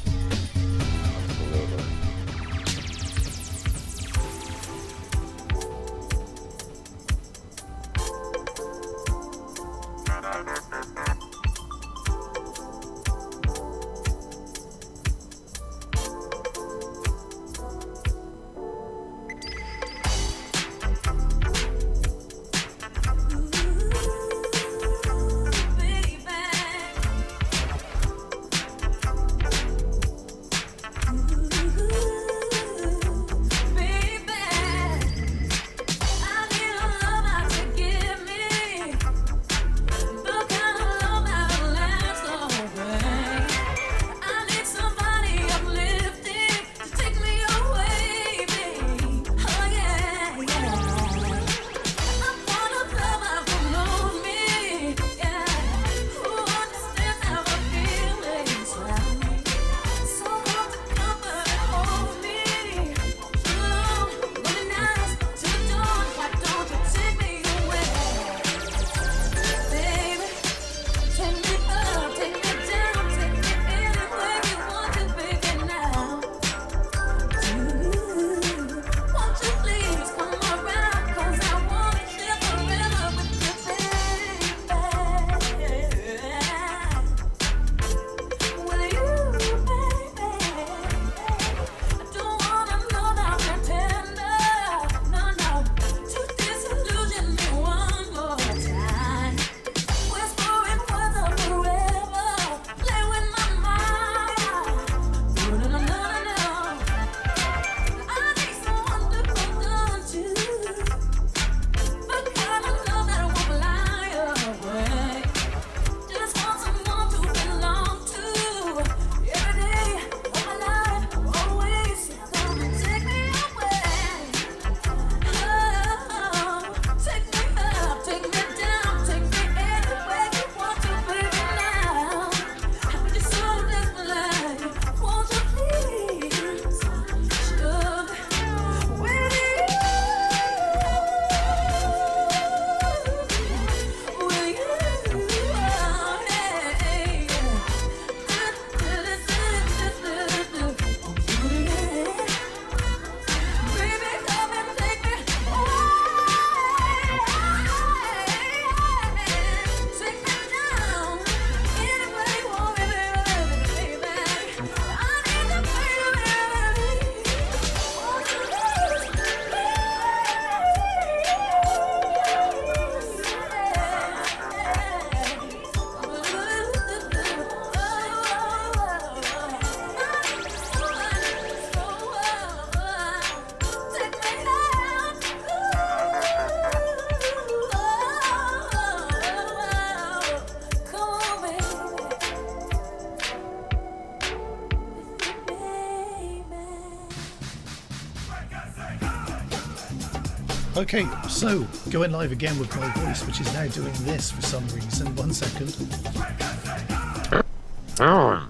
Okay, so going live again with my voice, which is now doing this for some reason. 1 second.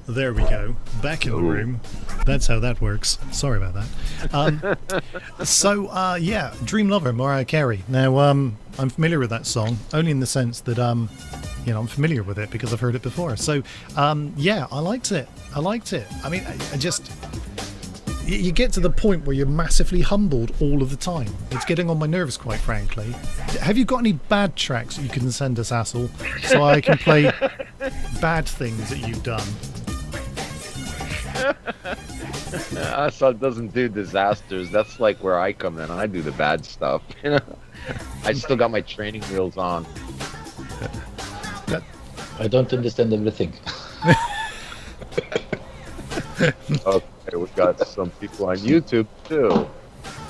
There we go. Back in the room. That's how that works. Sorry about that. Yeah, Dream Lover, Mariah Carey. Now, I'm familiar with that song, only in the sense that, I'm familiar with it because I've heard it before. So, yeah, I liked it. I mean, I just... You get to the point where you're massively humbled all of the time. It's getting on my nerves, quite frankly. Have you got any bad tracks that you can send us, Assel, so I can play bad things that you've done? Assad doesn't do disasters. That's like where I come in. I do the bad stuff. I still got my training wheels on. I don't understand everything. Okay, we got some people on YouTube too.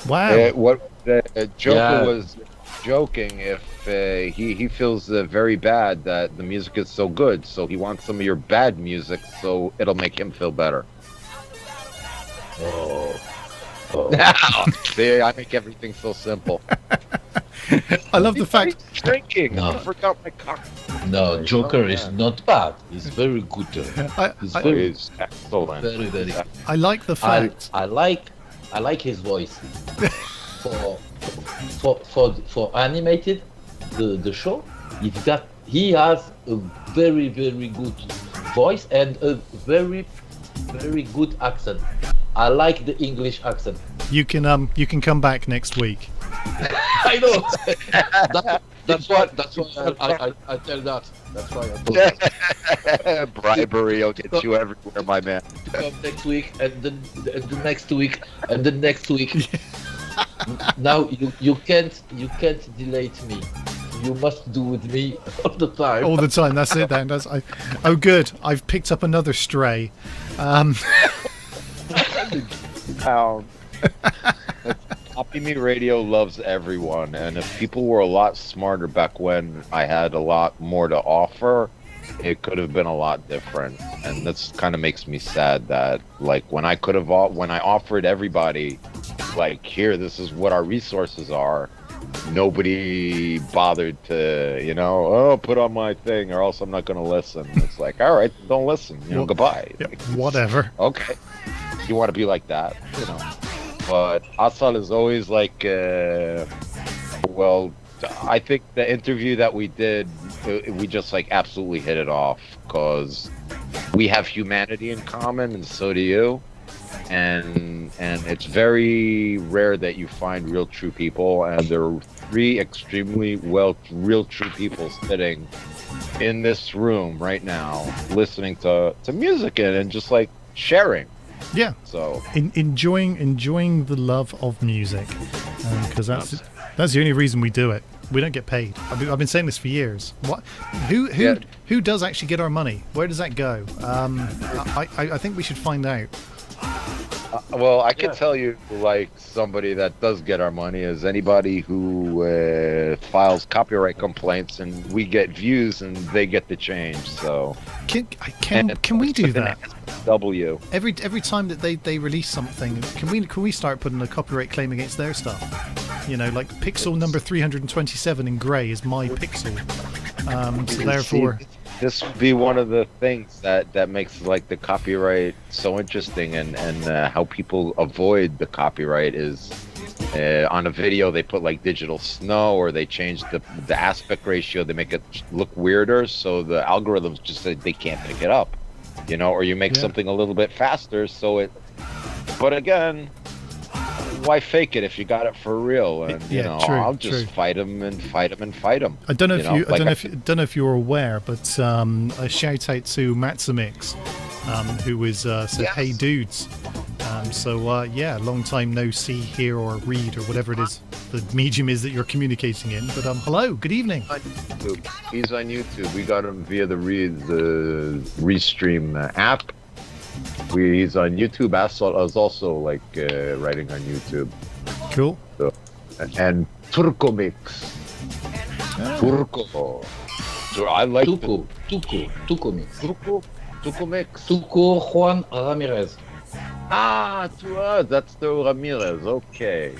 Wow. Joker was joking if he feels very bad that the music is so good, so he wants some of your bad music so it'll make him feel better. Oh. See, I make everything so simple. I love the fact... Drinking. No. I forgot my cock. No, Joker is not bad. He's very good. He's very, It's excellent. very, very. I like the fact... I like his voice. for animated the show, he has a very, very good voice and a very, very good accent. I like the English accent. You can come back next week. I know. That's why I tell that. That's why I tell that. Bribery will get you everywhere, my man. To come next week and then the next week and the next week. Now you can't delete me. You must do with me all the time. All the time. That's it. Then. Oh, good. I've picked up another stray. Copy Me Radio loves everyone, and if people were a lot smarter back when I had a lot more to offer, it could have been a lot different. And this kind of makes me sad that, like, when I offered everybody, like, here, this is what our resources are, nobody bothered to, put on my thing or else I'm not going to listen. It's like, all right, don't listen, goodbye. Yeah, whatever. Okay. You want to be like that, But Asal is always like, I think the interview that we did, we just like absolutely hit it off because we have humanity in common and so do you. And it's very rare that you find real true people, and there are 3 extremely real true people sitting in this room right now listening to music and just like sharing. Yeah. So enjoying the love of music, because that's the only reason we do it. We don't get paid. I've been saying this for years. What? Who does actually get our money? Where does that go? I think we should find out. Well, I can tell you, like, somebody that does get our money is anybody who files copyright complaints, and we get views, and they get the change. So can we do that? W. Every time that they release something, can we start putting a copyright claim against their stuff? Like pixel number 327 in grey is my pixel. So therefore. This would be one of the things that makes like the copyright so interesting, and how people avoid the copyright is on a video they put like digital snow, or they change the aspect ratio, they make it look weirder, so the algorithms just say they can't pick it up, or you make something a little bit faster, so it. But again, why fake it if you got it for real? And true, I'll just fight them and fight them and fight them. I don't know don't know if you're aware, but a shout out to Matsamix, who was said, "Hey dudes." Long time no see, hear, or read, or whatever it is the medium is that you're communicating in. But hello, good evening. He's on YouTube. We got him via the Restream app. He's on YouTube. Assault is also like writing on YouTube. Cool. So, and Turco Mix. Turco. So I like Tuco Mix. Tuco Mix. Tuco Juan Ramirez. That's the Ramirez. Okay.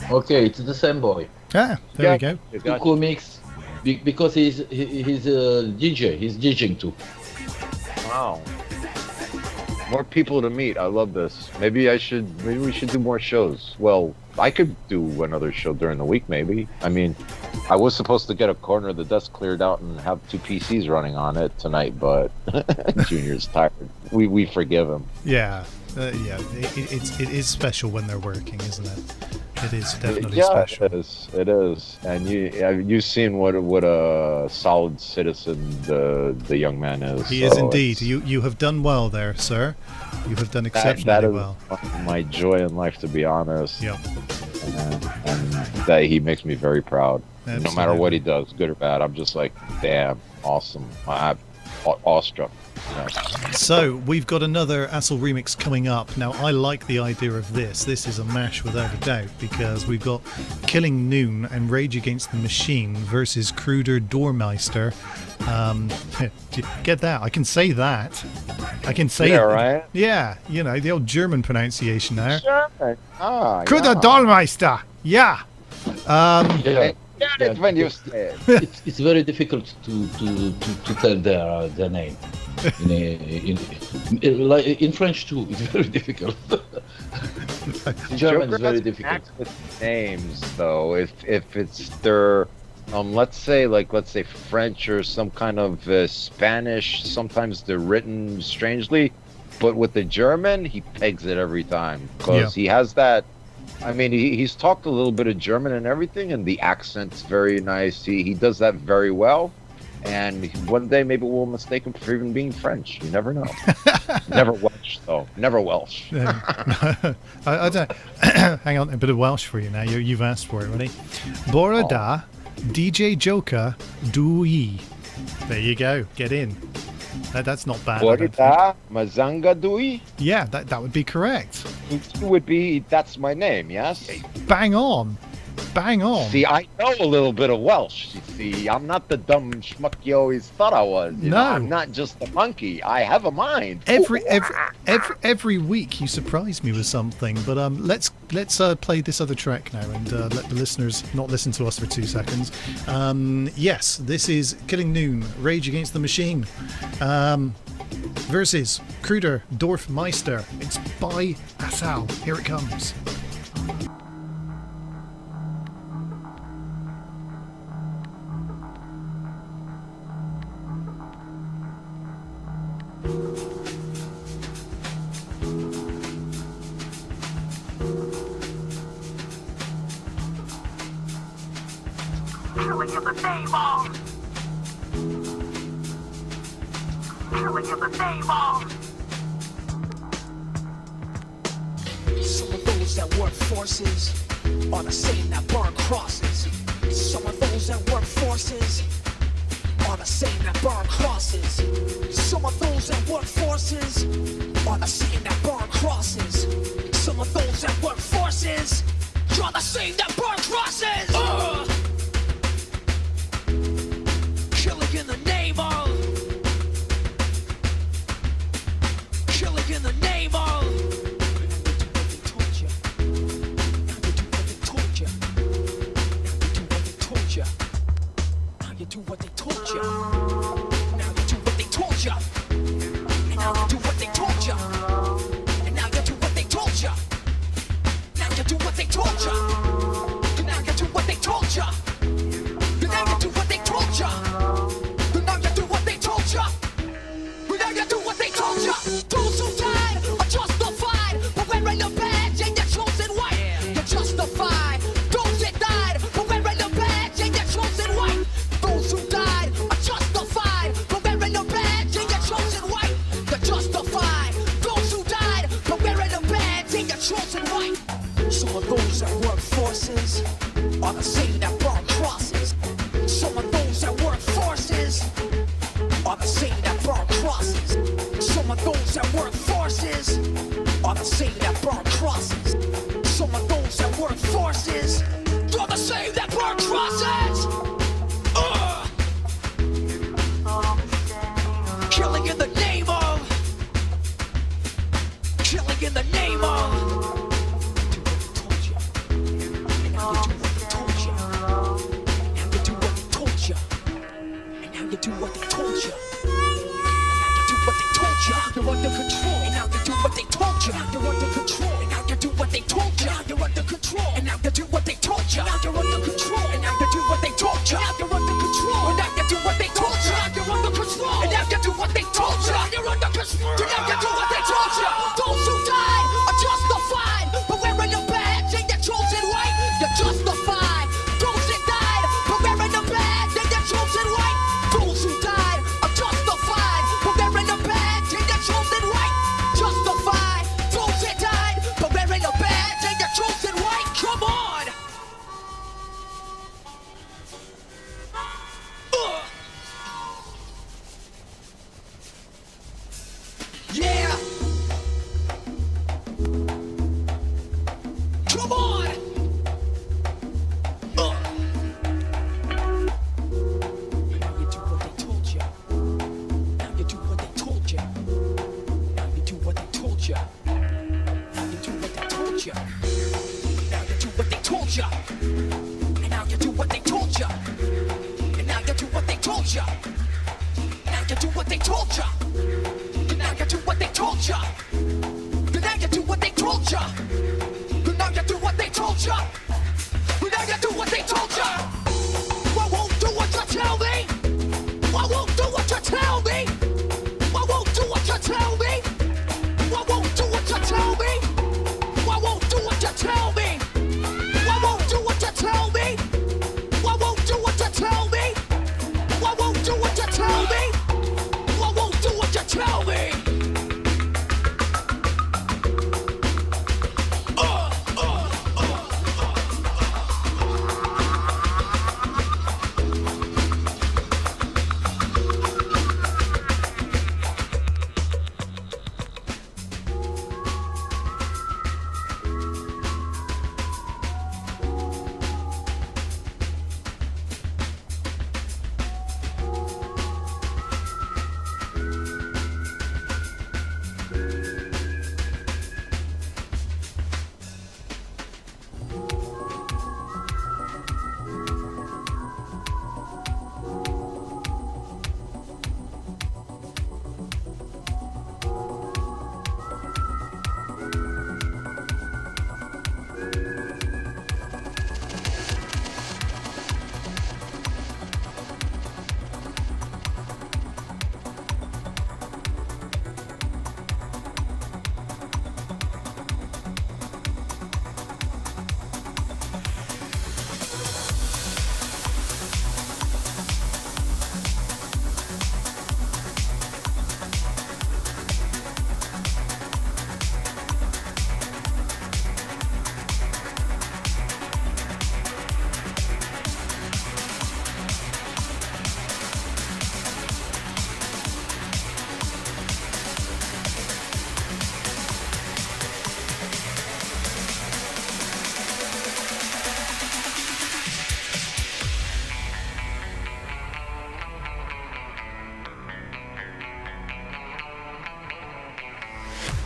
Okay, it's the same boy. Ah, there we go. You Two got- comics, because he's a DJ. He's DJing too. Wow. More people to meet. I love this. Maybe we should do more shows. Well, I could do another show during the week, maybe. I mean, I was supposed to get a corner of the desk cleared out and have 2 PCs running on it tonight, but Junior's tired. We forgive him. Yeah, yeah. It is special when they're working, isn't it? It is definitely Yeah, special. it is. And you've seen what a solid citizen the young man is. He is so indeed. it's- You have done well there, sir. You have done that exceptionally is well. my joy in life, to be honest. Yep. And that he makes me very proud. No matter Absolutely. what he does, good or bad, I'm just like, damn, awesome. I'm awestruck. You know? So we've got another Assel remix coming up. Now I like the idea of this. This is a mash without a doubt, because we've got Killing Noon and Rage Against the Machine versus Kruder Dormeister. Get that? I can say that. I can say Yeah, it. right? Yeah, you know, the old German pronunciation there. Sure. Ah, Kruder yeah. Dormeister. Yeah. Yeah. Get it when you say it. It's very difficult to tell their name. In French too, it's very difficult. German Joker is very has difficult. knack with names, though. If it's their let's say French or some kind of Spanish, sometimes they're written strangely, but with the German, he pegs it every time because he has that. I mean, he's talked a little bit of German and everything, and the accent's very nice. He does that very well. And one day maybe we'll mistake him for even being French. You never know. Never Welsh, though. Never Welsh. I don't. Hang on, a bit of Welsh for you now. You've asked for it, ready? Bora da, DJ Joker, Dui. There you go. Get in. That's not bad. I don't think. Borita Mazanga Dui? Yeah, that would be correct. It would be, that's my name, yes? Bang on. Bang on. See, I know a little bit of Welsh. You see, I'm not the dumb schmuck you always thought I was. You know, No. I'm not just a monkey. I have a mind. Every week you surprise me with something, but let's play this other track now and let the listeners not listen to us for 2 seconds. Yes, this is Killing Noon, Rage Against the Machine, versus Kruder Dorfmeister. It's by Assal. Here it comes. Killing in the name of. Killing in the name of. Some of those that work forces are the same that burn crosses. Some of those that work forces are the same that burn crosses. Some of those that work forces are the same that burn crosses. Some of those that work forces are the same that burn crosses. Killing in the name of. Killing in the name of. Now you do what they told you. Now you do what they told you. And now you do what they told you. And now you do what they told you. Now you do what they told you. And now you do what they told you. And now you do what they told you. And now you do what they told you. And now you do what they told you. Those who died are justified for wearing the badge and your chosen white. You're justified. Those that died for wearing the badge and your chosen white. Those who died are justified do what they told you. And now you do what they told you. You're under control. And now you do what they told you. Now you're under control. And now you do what they told you. Now you're under control. And now you do what they told you. Now you're under control. And now you do what they told you. Now you're under control. And now you do what they told you. Now you're under control. And now you do what they told you. Now you're under control. And now you do what they told you. Those who died are justified, but wearing a badge and you're chosen white. You're justified. Those that died, but wearing a badge and you're chosen white. Those who died are justified, but wearing a badge and you're chosen white. Justified. Those that died, but wearing a badge and you're chosen white. Come on. Yeah. Come on. Now you do what they told you. Now you do what they told you. Now you do what they told you. Now you do what they told you. Now you do what they told you. And now you do what they told you. And now you do what they told you. Now you do what they told you. And now you do what they told you. And now you do what they told you. And now you do what they told you. And now you do what they told you. I won't do what you tell me. I won't do what you tell me. I won't do what you tell me. I won't do what you tell me. I won't do what you tell me. I won't do what you tell me. I won't do what you tell me. I won't do what you tell me. I won't do what you tell me.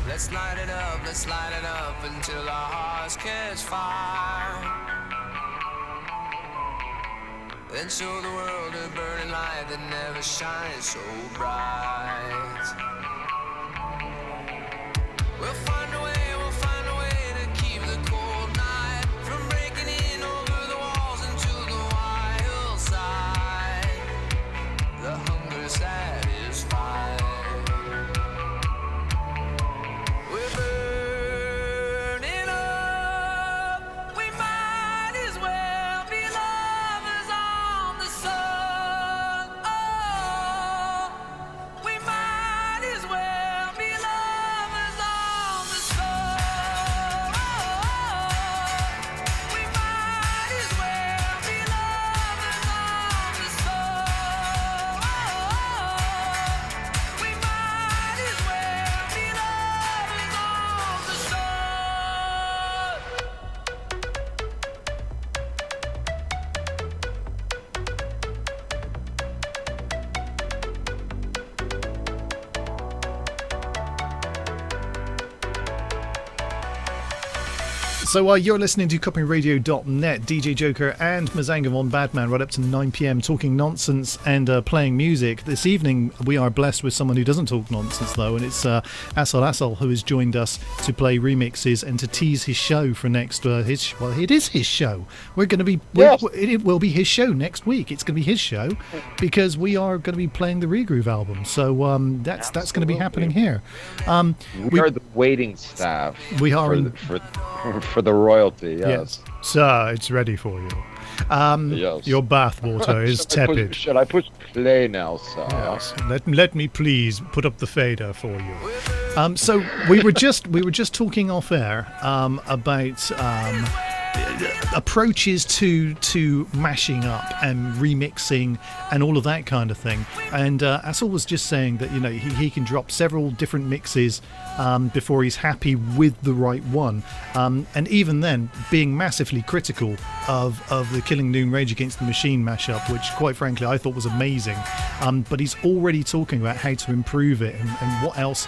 Let's light it up until our hearts catch fire. Then show the world a burning light that never shines so bright. We'll find a way to keep the cold night from breaking in over the walls into the wild side. The hunger satisfied. We're burning up. We might as well be lovers on the sun. Oh, we might as well. So you're listening to copyradio.net, DJ Joker and Mazanga von Badman right up to 9 p.m. talking nonsense and playing music. This evening we are blessed with someone who doesn't talk nonsense though, and it's Assel who has joined us to play remixes and to tease his show for next it is his show. We're going to be it will be his show next week. It's going to be his show because we are going to be playing the Regroove album. So that's going to be happening here. We are the waiting staff. We are for the royalty. Yes. So it's ready for you. Yes. Your bathwater is tepid. Should I push play now, sir? Yes. Let me please put up the fader for you. So we were just talking off air about approaches to mashing up and remixing and all of that kind of thing. And Assel was just saying that he can drop several different mixes before he's happy with the right one, and even then being massively critical of the Killing Noon Rage Against the Machine mashup, which quite frankly I thought was amazing, but he's already talking about how to improve it and what else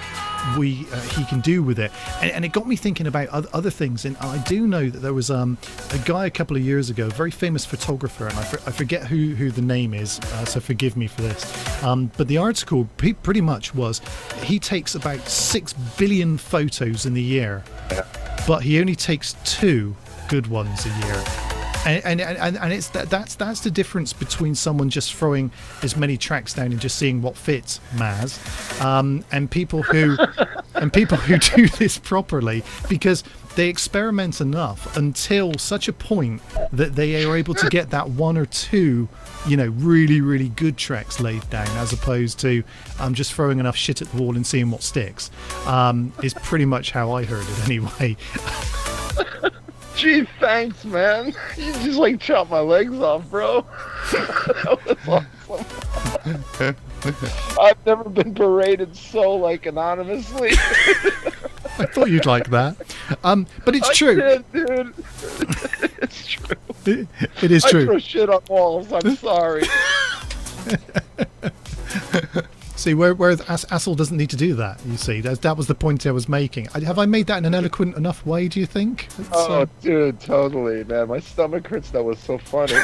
he can do with it, and it got me thinking about other things. And I do know that there was a guy a couple of years ago, a very famous photographer, and I forget who the name is, so forgive me for this, but the article pretty much was he takes about 6 billion photos in the year, but he only takes 2 good ones a year. And it's that's the difference between someone just throwing as many tracks down and just seeing what fits, Maz, and people who do this properly, because they experiment enough until such a point that they are able to get that 1 or 2 really, really good tracks laid down, as opposed to just throwing enough shit at the wall and seeing what sticks, is pretty much how I heard it anyway. Gee, thanks, man. You just chopped my legs off, bro. That was awesome. I've never been berated so anonymously. I thought you'd like that, but it's true. I did, dude. It's true. It is true. I throw shit on walls. I'm sorry. See, where Assel doesn't need to do that. You see, that was the point I was making. Have I made that in an eloquent enough way? Do you think? Dude, totally, man. My stomach hurts. That was so funny.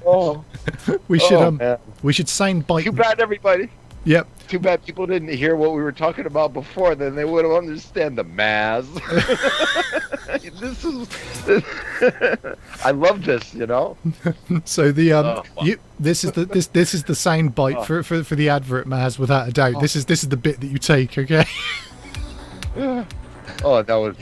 Oh, we should soundbite. Too bad, everybody. Yep. Too bad people didn't hear what we were talking about before. Then they would have understand the Maz. I love this, So this is the sound bite for the advert, Maz, without a doubt. This is the bit that you take, okay? Oh, that was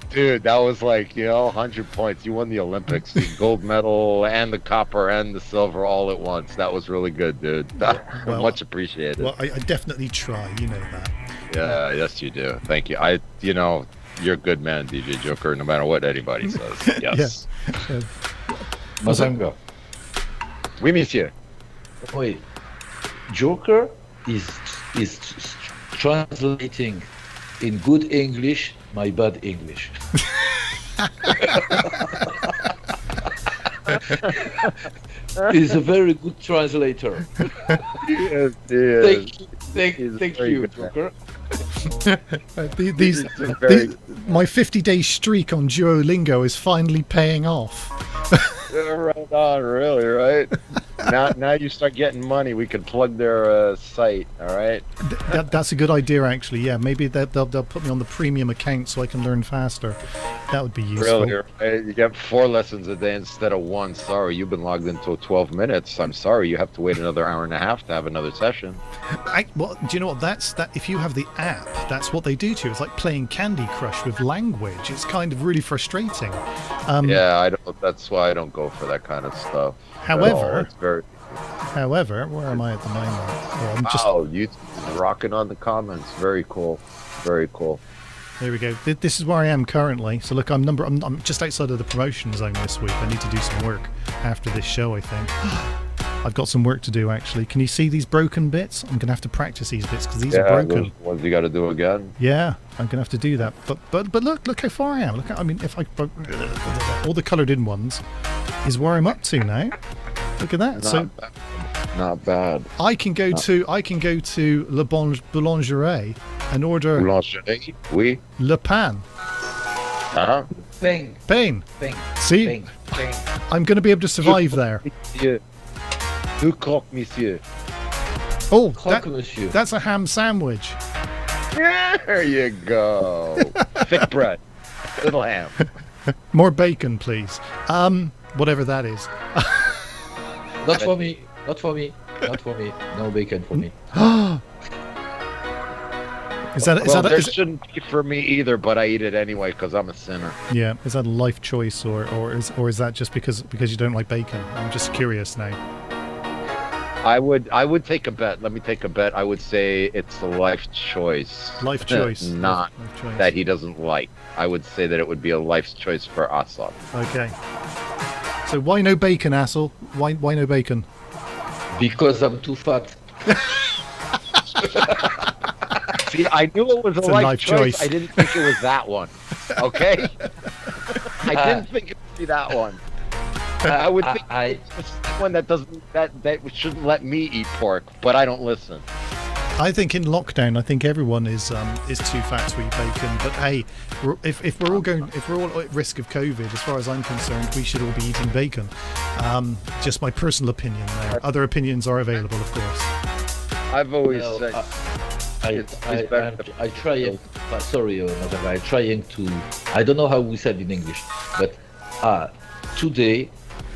dude, that was 100 points. You won the Olympics, the gold medal and the copper and the silver all at once. That was really good, dude. Well, much appreciated. Well, I definitely try, that. Yeah, yes you do. Thank you. You're a good man, DJ Joker, no matter what anybody says. Yes. Yeah. Mazanga. Oui, monsieur. Wait. Joker is translating in good English my bad English. He's a very good translator. Yes, Thank you, Joker. My 50-day streak on Duolingo is finally paying off. Right on, really, right? Now you start getting money. We could plug their site. All right. That's a good idea, actually. Yeah, maybe they'll put me on the premium account so I can learn faster. That would be useful. Really, right? You get 4 lessons a day instead of 1. Sorry, you've been logged into 12 minutes. I'm sorry, you have to wait another hour and a half to have another session. Well, do you know what? That if you have the app, that's what they do to you. It's like playing Candy Crush with language. It's kind of really frustrating. Yeah, that's why I don't go for that kind of stuff. However, where am I at the moment? You rocking on the comments. Very cool. Very cool. There we go. This is where I am currently. So look, I'm just outside of the promotion zone this week. I need to do some work after this show, I think. I've got some work to do, actually. Can you see these broken bits? I'm gonna have to practice these bits because these are broken. Those ones you got to do again. Yeah, I'm gonna have to do that. But look how far I am. If all the coloured in ones is where I'm up to now. Look at that. Not bad. I can go to Le Boulangerie and order Boulangerie, oui. Le Pain. Pain. Pain. Pain. See, Pain. Pain. I'm going to be able to survive there. Monsieur. Deux croque, monsieur. Oh, Croque, monsieur. that's a ham sandwich. There you go. Thick bread. Little ham. More bacon, please. Whatever that is. Not for me. Not for me. Not for me. No bacon for me. Is that There is shouldn't be for me either, but I eat it anyway because I'm a sinner. yeah? Is that a life choice, or is that just because you don't like bacon? I'm just curious now. I would take a bet. Let me take a bet. I would say it's a life choice. Life choice, Not life choice. that he doesn't like. I would say that it would be a life's choice for Assad. Okay. So why no bacon, asshole? Why no bacon? Because I'm too fat. See, I knew it was a It's a life life choice. choice. I didn't think it was that one. Okay? I didn't think it would be that one. I would think it's one that shouldn't let me eat pork, but I don't listen. I think in lockdown, I think everyone is too fat to eat bacon. But hey, if we're all at risk of COVID, as far as I'm concerned, we should all be eating bacon. Just my personal opinion there. Other opinions are available, of course. I've always No, said I try. Sorry, Mazanga, I'm trying to. I don't know how we said in English, but today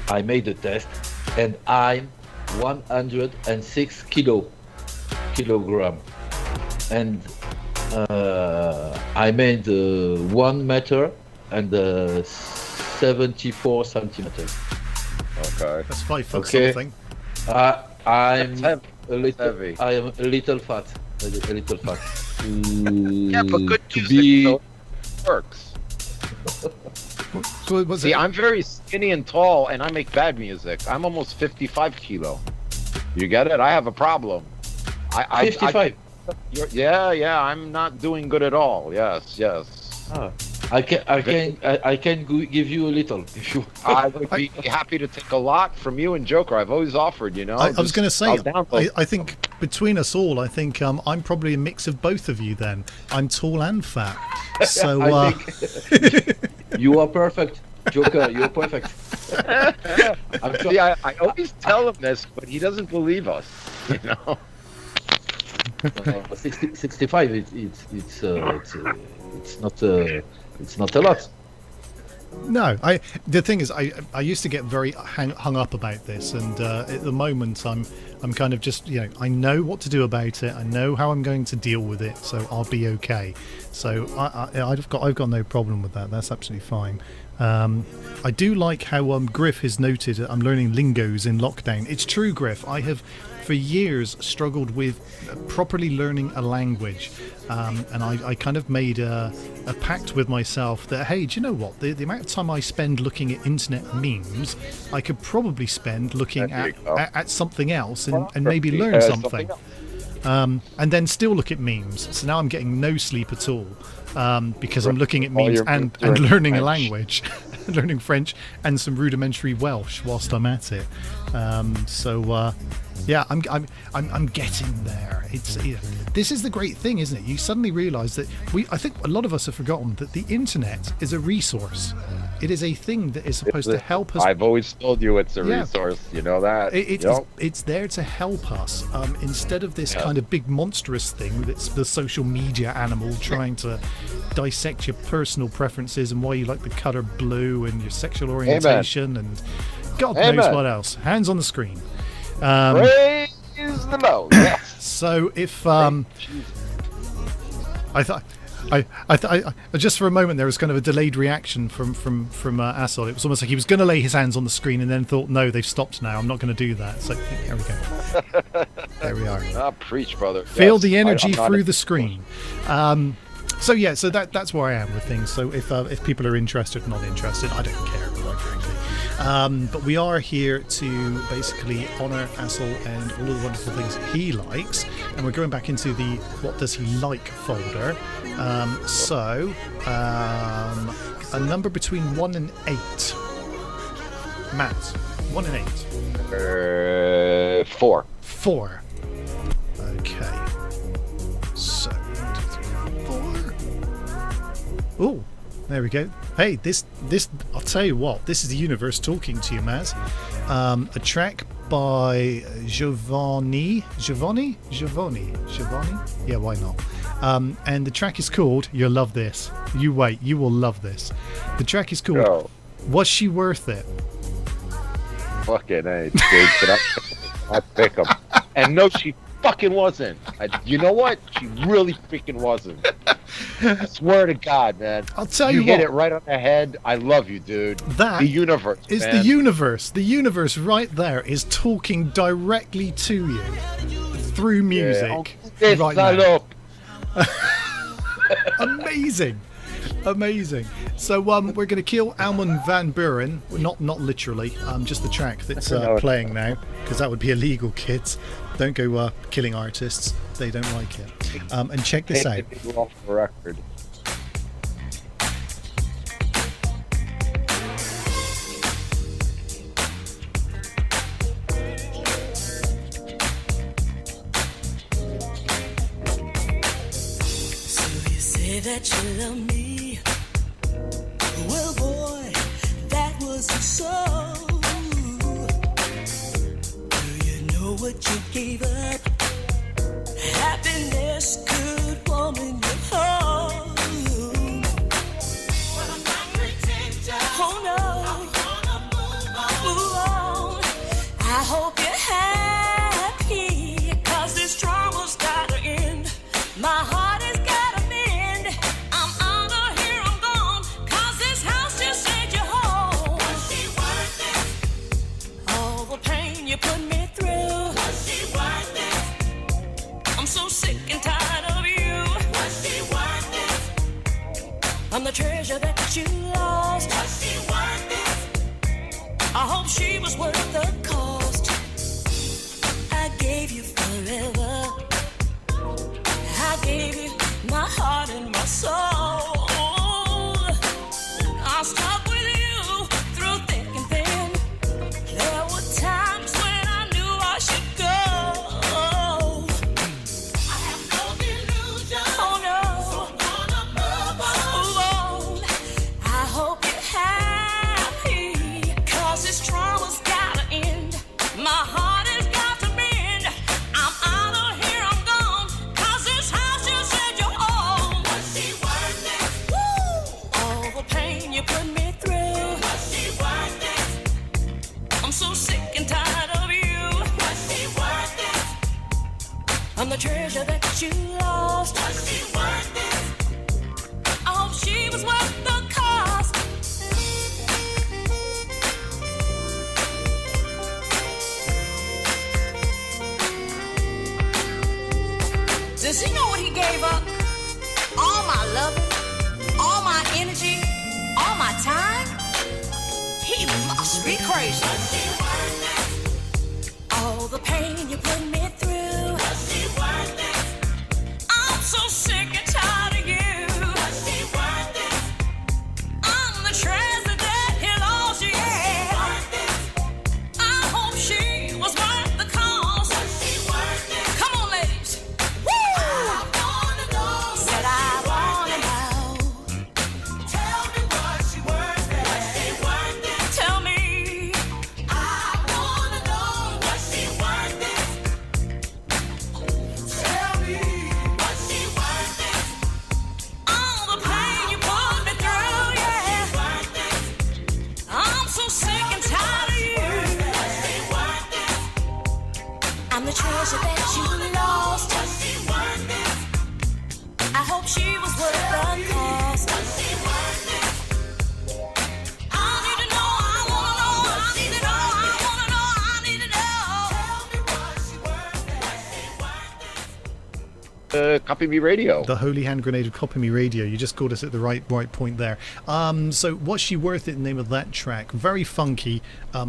I made a test and I'm 106 kilogram, and I made 1 meter and 74 centimeters. okay. That's 5 foot Okay. something. I'm That's a little. heavy. I am a little fat. A little fat. Yeah, but good to music be. though works. So was See, it? I'm very skinny and tall, and I make bad music. I'm almost 55 kilo. You get it? I have a problem. I 55. Yeah. I'm not doing good at all. Yes. I can give you a little if you. I would be happy to take a lot from you and Joker. I've always offered, you know. I was going to say, I'll download. I think between us all, I think I'm probably a mix of both of you. Then I'm tall and fat, so I think you are perfect, Joker. You're perfect. I'm See, I always tell him this, but he doesn't believe us. You know. 65. It's not a lot. no. The thing is, I used to get very hung up about this, and at the moment I'm kind of just, I know what to do about it. I know how I'm going to deal with it, so I'll be okay. So I've got no problem with that. That's absolutely fine. I do like how Griff has noted that I'm learning lingos in lockdown. It's true, Griff. I have for years struggled with properly learning a language, and I kind of made a pact with myself that, hey, do you know what? The amount of time I spend looking at internet memes, I could probably spend looking There you go. at something else and maybe learn something. And then still look at memes. So now I'm getting no sleep at all because I'm looking at All memes your and memes are in learning a French. language, learning French and some rudimentary Welsh whilst I'm at it. Yeah, I'm getting there. It's this is the great thing, isn't it? You suddenly realise that I think a lot of us have forgotten that the internet is a resource. It is a thing that is supposed to help us. I've always told you it's a Yeah. resource. You know that. It's there to help us instead of this kind of big monstrous thing that's the social media animal trying to dissect your personal preferences and why you like the colour blue and your sexual orientation and God knows Amen. what else. Hands on the screen. Praise the Lord. Yes. So if I just for a moment there was kind of a delayed reaction from Assol. It was almost like he was going to lay his hands on the screen and then thought, no, they've stopped now. I'm not going to do that. So there we go. There we are. Ah, preach, brother. Feel Yes, the energy I'm not through the screen. So that's where I am with things. So if people are interested or not interested, I don't care, quite frankly. But we are here to basically honour Assol and all of the wonderful things he likes, and we're going back into the what does he like folder. A number between 1 and 8. Matt, 1 and 8. 4. 4. Okay. So 1, 2, 3, 4. Ooh, There we go. Hey, this. I'll tell you what. This is the universe talking to you, Maz. A track by Giovanni. Yeah, why not? And the track is called. You'll love this. You wait. You will love this. The track is called. Yo. Was She Worth It? Fucking A, dude. I pick 'em. And no, she fucking wasn't. You know what? She really freaking wasn't. I swear to God, man. I'll tell you hit what. it right on the head. I love you, dude. That the universe is man. the universe. The universe right there is talking directly to you through music. Yeah. Right now. Amazing. So we're going to kill Alman van Buren. Not literally. Just the track that's playing now, because that would be illegal. Kids, don't go killing artists. They don't like it. And check this out. Off the record. Say that you love me. Well, boy, that wasn't so. Do you know what you gave up? Happiness, good woman, your home. Oh no, move on. I hope you're happy, 'cause this troubles gotta end. My heart has gotta mend. I'm out of here, I'm gone, 'cause this house just ain't your home. Was she worth it? All the pain you put me through. Was she worth it? I'm so sick and tired of you. Was she worth it? I'm the treasure that you lost. Was she worth it? I hope she was worth the cost. I gave you forever. I gave you my heart and my soul. I stuck with you through thick and thin. There were times when I knew I should go. I have no illusion. Oh no. So I'm gonna move on. I hope you're happy, 'cause this trauma's gotta end. My heart has got to mend. I'm out of here, I'm gone, 'cause this house just ain't your home. Was she worth it? Woo! All the pain you put me through. Was she worth it? I'm so sick and tired of you. Was she worth it? I'm the treasure that you lost. Was she worth it? I hope she was worth the cost. Does he know what he gave up? All my loving, all my energy, all my time? He must be crazy. All the pain you put me through. I'm so sick and tired of you. I'm the treasure that he lost, yeah. I hope she was worth the cost. Come on, ladies. Woo! Said I wanna know. Tell me what she worth it. Tell me. I wanna know what she worth it. Tell me what she worth it. All the pain you put me through, yeah. I'm so sick and tired of you. I'm the treasure that you lost. I hope she was worth the cost. I need to know, I wanna know, I need to know, I wanna know, I need to know. Tell me what she worth it. Copy Me Radio. The holy hand grenade of Copy Me Radio. You just caught us at the right point there. So Was She Worth It, the name of that track. Very funky,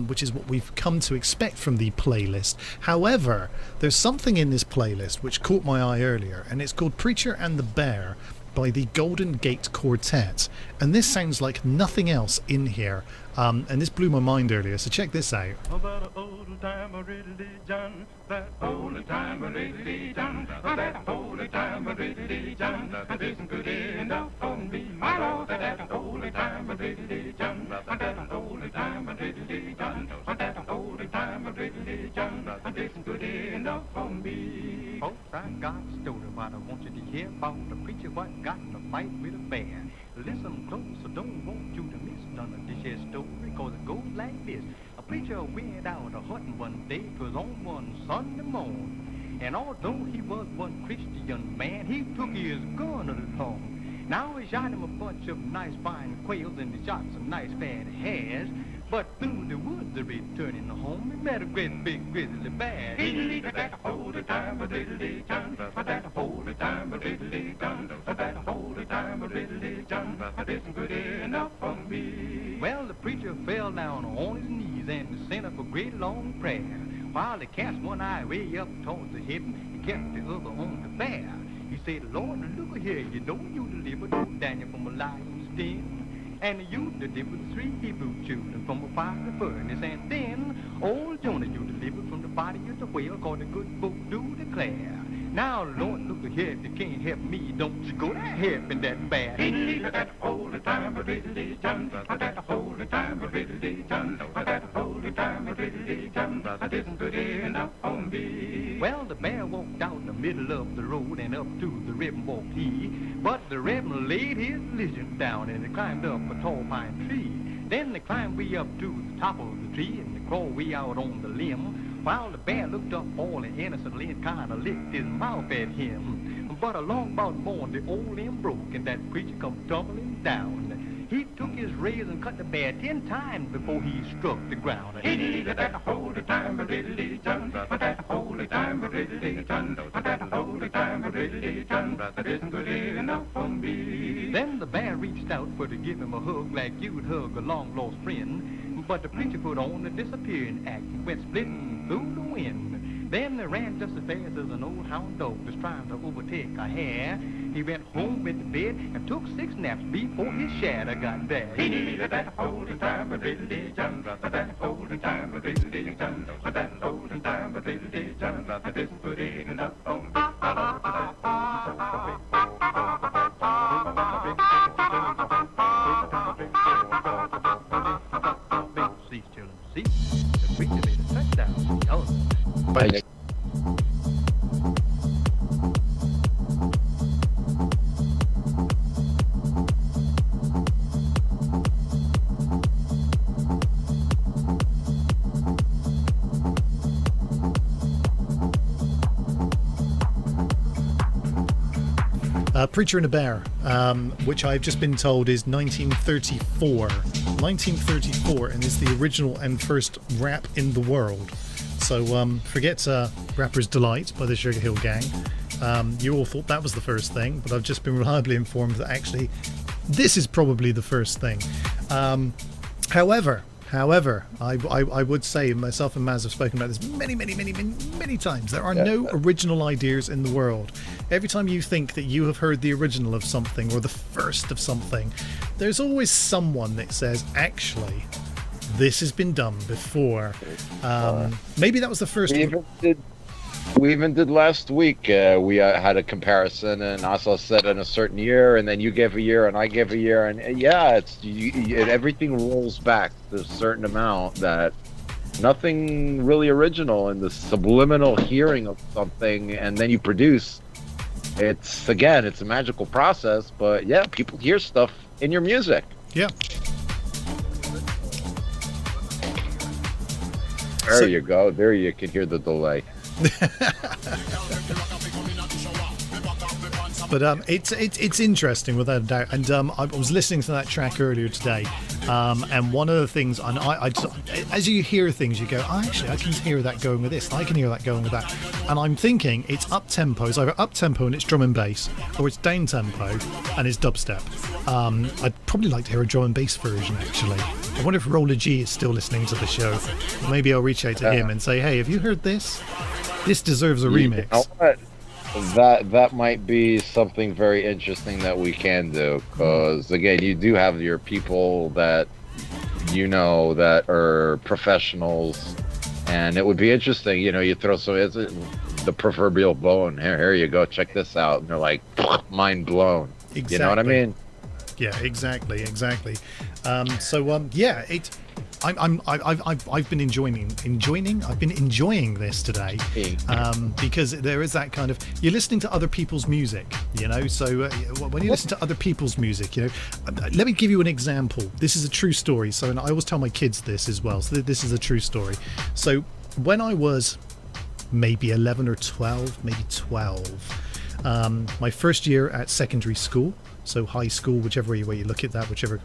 which is what we've come to expect from the playlist. However, there's something in this playlist which caught my eye earlier, and it's called Preacher and the Bear. by the Golden Gate Quartet, and this sounds like nothing else in here. And this blew my mind earlier, so check this out. About an old time already done, that old time already done, that old time already done, that isn't good enough for me. My Lord, that old time already done, that old time already done, that old time already done, that isn't good enough for me. Folks, I got a story what I want you to hear about the preacher what got in a fight with a bear. Listen close, I don't want you to miss none of this here story, cause it goes like this. A preacher went out a-hunting one day, 'twas on one Sunday morning. And although he was one Christian man, he took his gun along. Now he shot him a bunch of nice fine quails and he shot some nice fat hares. But through the woods returning home, he met a great big grizzly bear. He that hold the time a diddly dun, that hold the time a diddly dun, that hold the time a diddly dun, that isn't good enough for me. Well, the preacher fell down on his knees and sent up a great long prayer. While he cast one eye way up towards the heaven, he kept the other on the bear. He said, Lord, look here, you know you delivered old Daniel from a lion's den. And you delivered 3 Hebrew children from a fiery furnace. And then old Jonah you delivered from the body of the whale, called the good book do declare. Now, Lord, look here, if you can't help me, don't you go to helping that bear. He that hold the time a riddly dun, that hold the time a riddly dun, that hold the time a riddly dun, that isn't good enough for me. Well, the bear walked out in the middle of the road and up to the ribbon walked he. But the ribbon laid his lizard down and he climbed up a tall pine tree. Then they climbed way up to the top of the tree and they crawled way out on the limb. While the bear looked up all innocently and kind of licked his mouth at him. But along about morn, the old limb broke and that preacher come tumbling down. He took his razor and cut the bear 10 times before he struck the ground. He that hold the time a riddly dun, that hold the time a riddly dun, that hold the time a riddly dun, that isn't good enough for me. Then the bear reached out for to give him a hug like you'd hug a long lost friend. But the preacher put on a disappearing act and went splitting through the wind. Then they ran just as fast as an old hound dog was trying to overtake a hare. He went home with the bed and took 6 naps before his shadow got there. He needed that holy time a diddly dun, that holy time a diddly dun, that holy time a diddly dun, that isn't good enough for me. See, the preacher made a touchdown. Right. Preacher and a Bear, which I've just been told is 1934. 1934, and is the original and first rap in the world. So forget Rapper's Delight by the Sugar Hill Gang. You all thought that was the first thing, but I've just been reliably informed that actually this is probably the first thing. However, I would say myself and Maz have spoken about this many times. There are no original ideas in the world. Every time you think that you have heard the original of something or the first of something, there's always someone that says, actually, this has been done before. Maybe that was the first one. We even did last week. We had a comparison, and Asa said in a certain year, and then you gave a year, and I gave a year, and everything rolls back to a certain amount that nothing really original in the subliminal hearing of something, and then you produce. It's a magical process, but yeah, people hear stuff in your music. Yeah. There you go. There you can hear the delay. But it's interesting without a doubt, and I was listening to that track earlier today, and one of the things, and I as you hear things, you go, I can hear that going with this, I can hear that going with that, and I'm thinking it's up tempo, it's either up tempo and it's drum and bass, or it's down tempo and it's dubstep. I'd probably like to hear a drum and bass version actually. I wonder if Roller G is still listening to the show. Maybe I'll reach out to him and say, hey, have you heard this? This deserves a remix. You know what? that might be something very interesting that we can do, because again, you do have your people that that are professionals, and it would be interesting. You throw the proverbial bone. Here you go, check this out, and they're like mind blown. Exactly. You know what I mean? Yeah, exactly. I've been enjoying this today, because there is that kind of, you're listening to other people's music, so when you listen to other people's music, let me give you an example. This is a true story, and I always tell my kids this as well, so this is a true story. So when I was maybe 11 or 12, my first year at secondary school, so high school, whichever way you look at that, whichever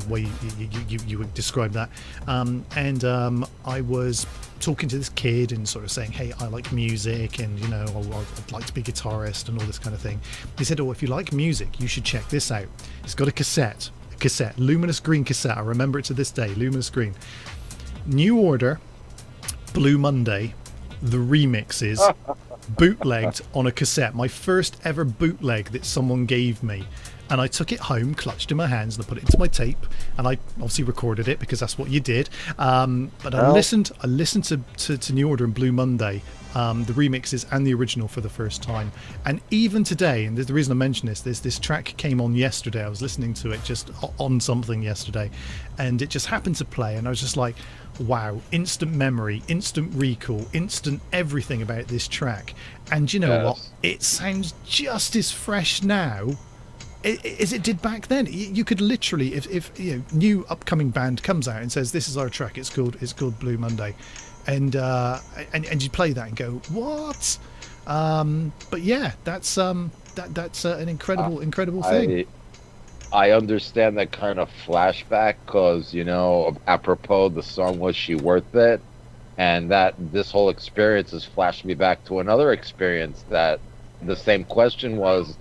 way you would describe that, and I was talking to this kid and sort of saying, hey, I like music, and I'd like to be a guitarist and all this kind of thing. He said, oh, if you like music, you should check this out. It's got a cassette, luminous green cassette. I remember it to this day, luminous green. New Order, Blue Monday, the remixes, bootlegged on a cassette. My first ever bootleg that someone gave me. And I took it home, clutched in my hands, and I put it into my tape, and I obviously recorded it because that's what you did. But I listened to New Order and Blue Monday, the remixes and the original for the first time. And even today, and the reason I mention this track came on yesterday. I was listening to it just on something yesterday, and it just happened to play, and I was just like, wow, instant memory, instant recall, instant everything about this track. And you know what? It sounds just as fresh now as it did back then. You could literally, if new upcoming band comes out and says, this is our track, it's called Blue Monday, and you play that and go, what? But yeah, that's an incredible thing. I understand that kind of flashback, because apropos, the song Was She Worth It, and that this whole experience has flashed me back to another experience that the same question was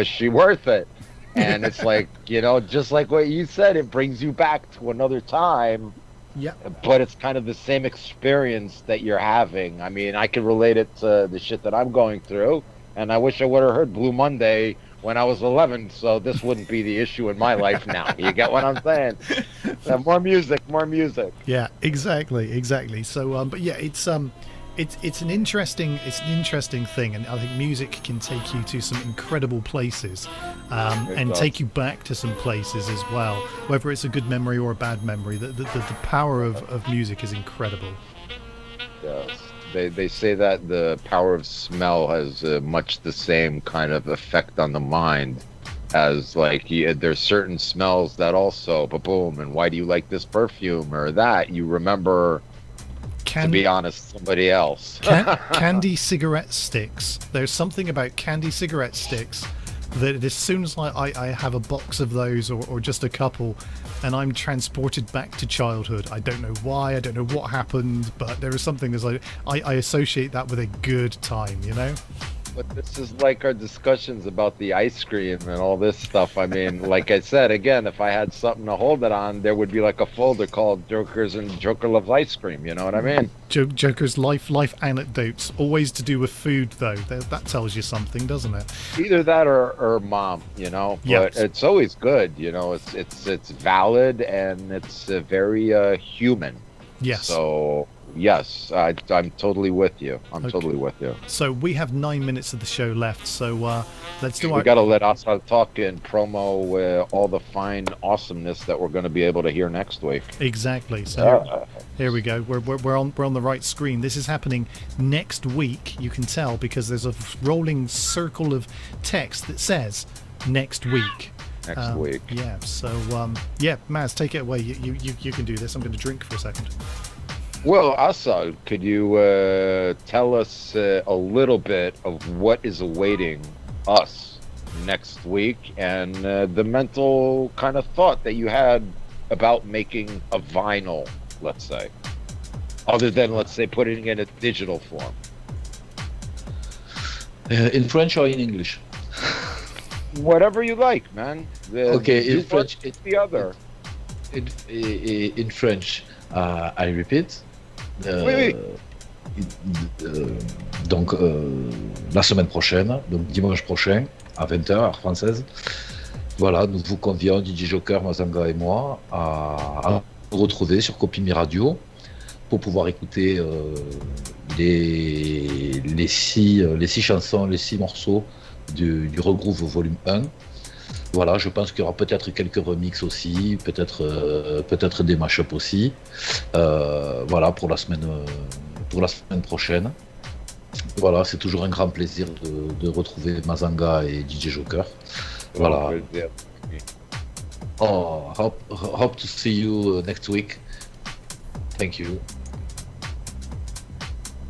she worth it? And it's like, just like what you said, it brings you back to another time. Yeah. But it's kind of the same experience that you're having. I mean, I can relate it to the shit that I'm going through, and I wish I would have heard Blue Monday when I was 11, so this wouldn't be the issue in my life now. You get what I'm saying? More music. Yeah, exactly. So, but yeah, it's an interesting thing, and I think music can take you to some incredible places, and take you back to some places as well. Whether it's a good memory or a bad memory, the power of music is incredible. Yes. They say that the power of smell has much the same kind of effect on the mind as there's certain smells that also, boom, and why do you like this perfume or that? You remember, to be honest, somebody else. Candy cigarette sticks. There's something about candy cigarette sticks that as soon as I have a box of those or just a couple, and I'm transported back to childhood. I don't know why, I don't know what happened, but there is something I associate that with a good time, But this is like our discussions about the ice cream and all this stuff. I mean, like I said, again, if I had something to hold it on, there would be like a folder called Jokers and Joker Loves Ice Cream. You know what I mean? Joker's life anecdotes, always to do with food, though. That tells you something, doesn't it? Either that or mom, But yes. It's always good, It's valid, and it's very human. Yes. So yes, I'm totally with you. Totally with you. So we have 9 minutes of the show left. So let's do. We got to let Asa talk and promo all the fine awesomeness that we're going to be able to hear next week. Exactly. So here we go. We're on the right screen. This is happening next week. You can tell because there's a rolling circle of text that says next week. Next week. Yeah. So Maz, take it away. You can do this. I'm going to drink for a second. Well, Asa, could you tell us a little bit of what is awaiting us next week, and the mental kind of thought that you had about making a vinyl, let's say, other than, let's say, putting it in a digital form? In French or in English? Whatever you like, man. Okay, in French. The other. In French, I repeat. Oui. Donc la semaine prochaine, donc dimanche prochain, à 20h, heure française. Voilà, nous vous convions, DJ Joker, Mazanga et moi, à nous retrouver sur Copimi Radio pour pouvoir écouter les six chansons, les 6 morceaux du Regroove volume 1. Voilà, je pense qu'il y aura peut-être quelques remixes aussi, peut-être des mashups aussi. Voilà, pour la semaine prochaine. Voilà, c'est toujours un grand plaisir de retrouver Mazanga et DJ Joker. Voilà. Oh, hope to see you next week. Thank you.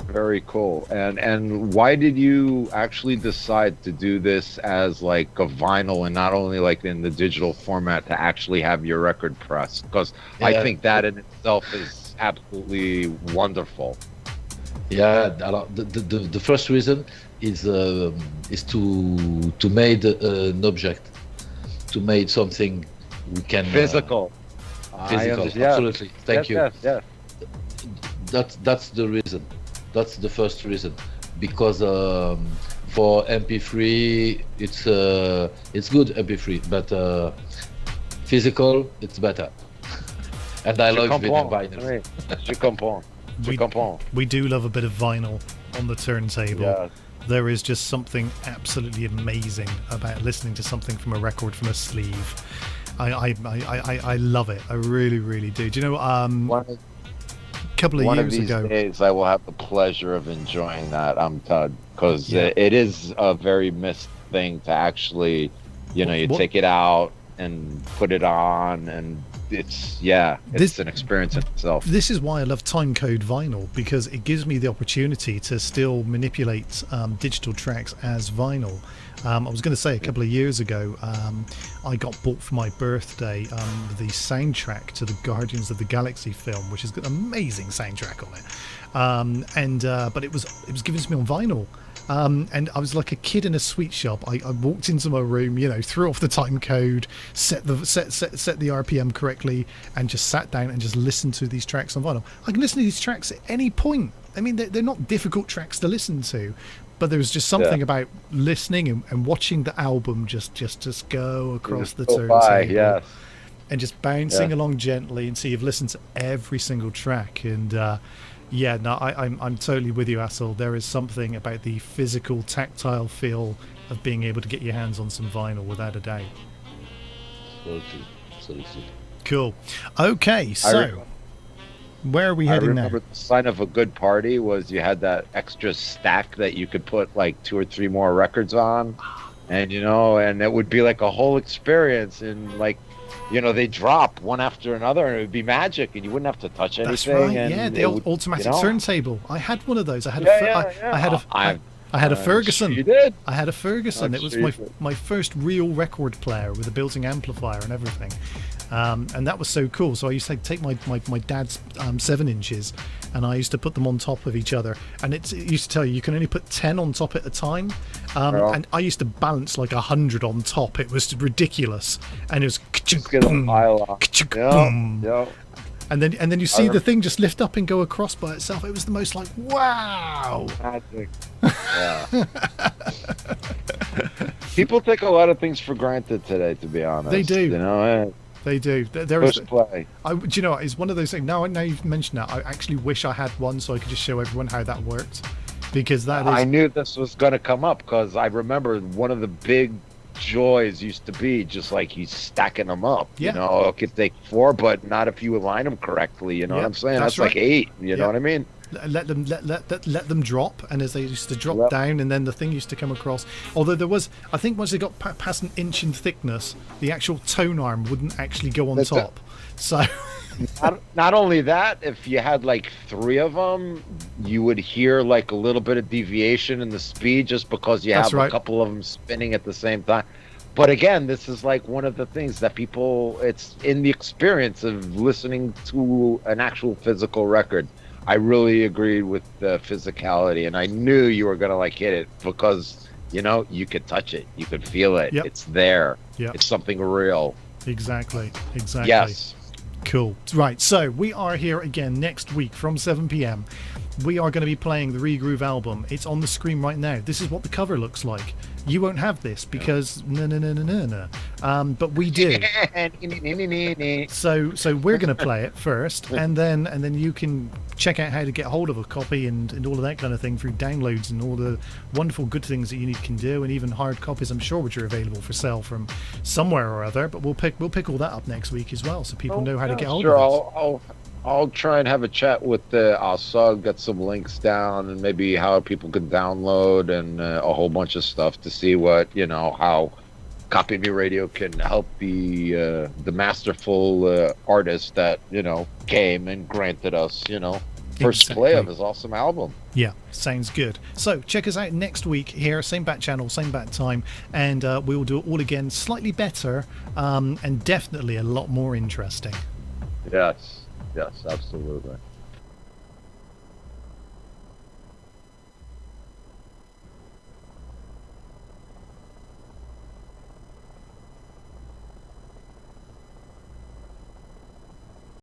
Very cool. And why did you actually decide to do this as like a vinyl and not only like in the digital format to actually have your record pressed? Because I think that in itself is absolutely wonderful. Yeah, the first reason is to make an object, to make something we can physical. Absolutely. Thank you. Yes. That's the reason. That's the first reason, because for MP3 it's good MP3, but physical it's better. And I love vinyl. Je comprends. We do love a bit of vinyl on the turntable. Yeah. There is just something absolutely amazing about listening to something from a record from a sleeve. I love it. I really, really do. Do you know? A couple of one years of these ago, days, I will have the pleasure of enjoying that. I'm Todd, because it is a very missed thing to actually, you take it out and put it on, and it's an experience in itself. This is why I love timecode vinyl, because it gives me the opportunity to still manipulate digital tracks as vinyl. I was going to say a couple of years ago, I got bought for my birthday the soundtrack to the Guardians of the Galaxy film, which has got an amazing soundtrack on it. But it was given to me on vinyl. And I was like a kid in a sweet shop. I walked into my room, threw off the time code, set the RPM correctly, and just sat down and just listened to these tracks on vinyl. I can listen to these tracks at any point. I mean, they're not difficult tracks to listen to, but there was just something about listening and watching the album just go across the turntable, and just bouncing along gently, and so you've listened to every single track. And I'm totally with you, Assel. There is something about the physical, tactile feel of being able to get your hands on some vinyl, without a doubt. Absolutely. Cool. Okay, so where are we heading now? I remember the sign of a good party was you had that extra stack that you could put like 2 or 3 more records on, and and it would be like a whole experience, and like they drop one after another, and it would be magic, and you wouldn't have to touch anything. That's right. And the old automatic turntable. I had one of those. I had a Ferguson. You did. I had a Ferguson. It was my first real record player with a built-in amplifier and everything. And that was so cool. So I used to take my dad's 7 inches, and I used to put them on top of each other. And it used to tell you can only put 10 on top at a time. And I used to balance like 100 on top. It was ridiculous. And it was boom, boom. And then you see the thing just lift up and go across by itself. It was the most like, wow. Magic. Yeah. People take a lot of things for granted today, to be honest. They do. They do. There is play. Do you know what? It's one of those things. Now you've mentioned that, I actually wish I had one so I could just show everyone how that worked, because that is. I knew this was going to come up, because I remember one of the big joys used to be just like he's stacking them up. It could take 4, but not if you align them correctly. You know what I'm saying? That's right. Like 8. You know what I mean? Let them drop, and as they used to drop down, and then the thing used to come across. Although there was, I think, once they got past an inch in thickness, the actual tone arm wouldn't actually go on top. So not only that, if you had like 3 of them, you would hear like a little bit of deviation in the speed, just because you have a couple of them spinning at the same time. But again, this is like one of the things that it's in the experience of listening to an actual physical record. I really agreed with the physicality, and I knew you were going to like hit it, because you could touch it, you could feel it. It's there. It's something real. Exactly. Yes. Cool. Right, so we are here again next week from 7 p.m. we are going to be playing the Regroove album. It's on the screen right now. This is what the cover looks like. You won't have this because no. But we do. So we're going to play it first, and then you can check out how to get hold of a copy and all of that kind of thing through downloads and all the wonderful good things that you can do, and even hard copies, I'm sure, which are available for sale from somewhere or other. But we'll pick all that up next week as well, so people know how to get hold of it. I'll try and have a chat with Asad, get some links down, and maybe how people can download and a whole bunch of stuff to see what how Copy Me Radio can help the masterful artist that came and granted us first play of his awesome album. Yeah, sounds good. So check us out next week here, same bat channel, same bat time, and we will do it all again, slightly better, and definitely a lot more interesting. Yes, absolutely.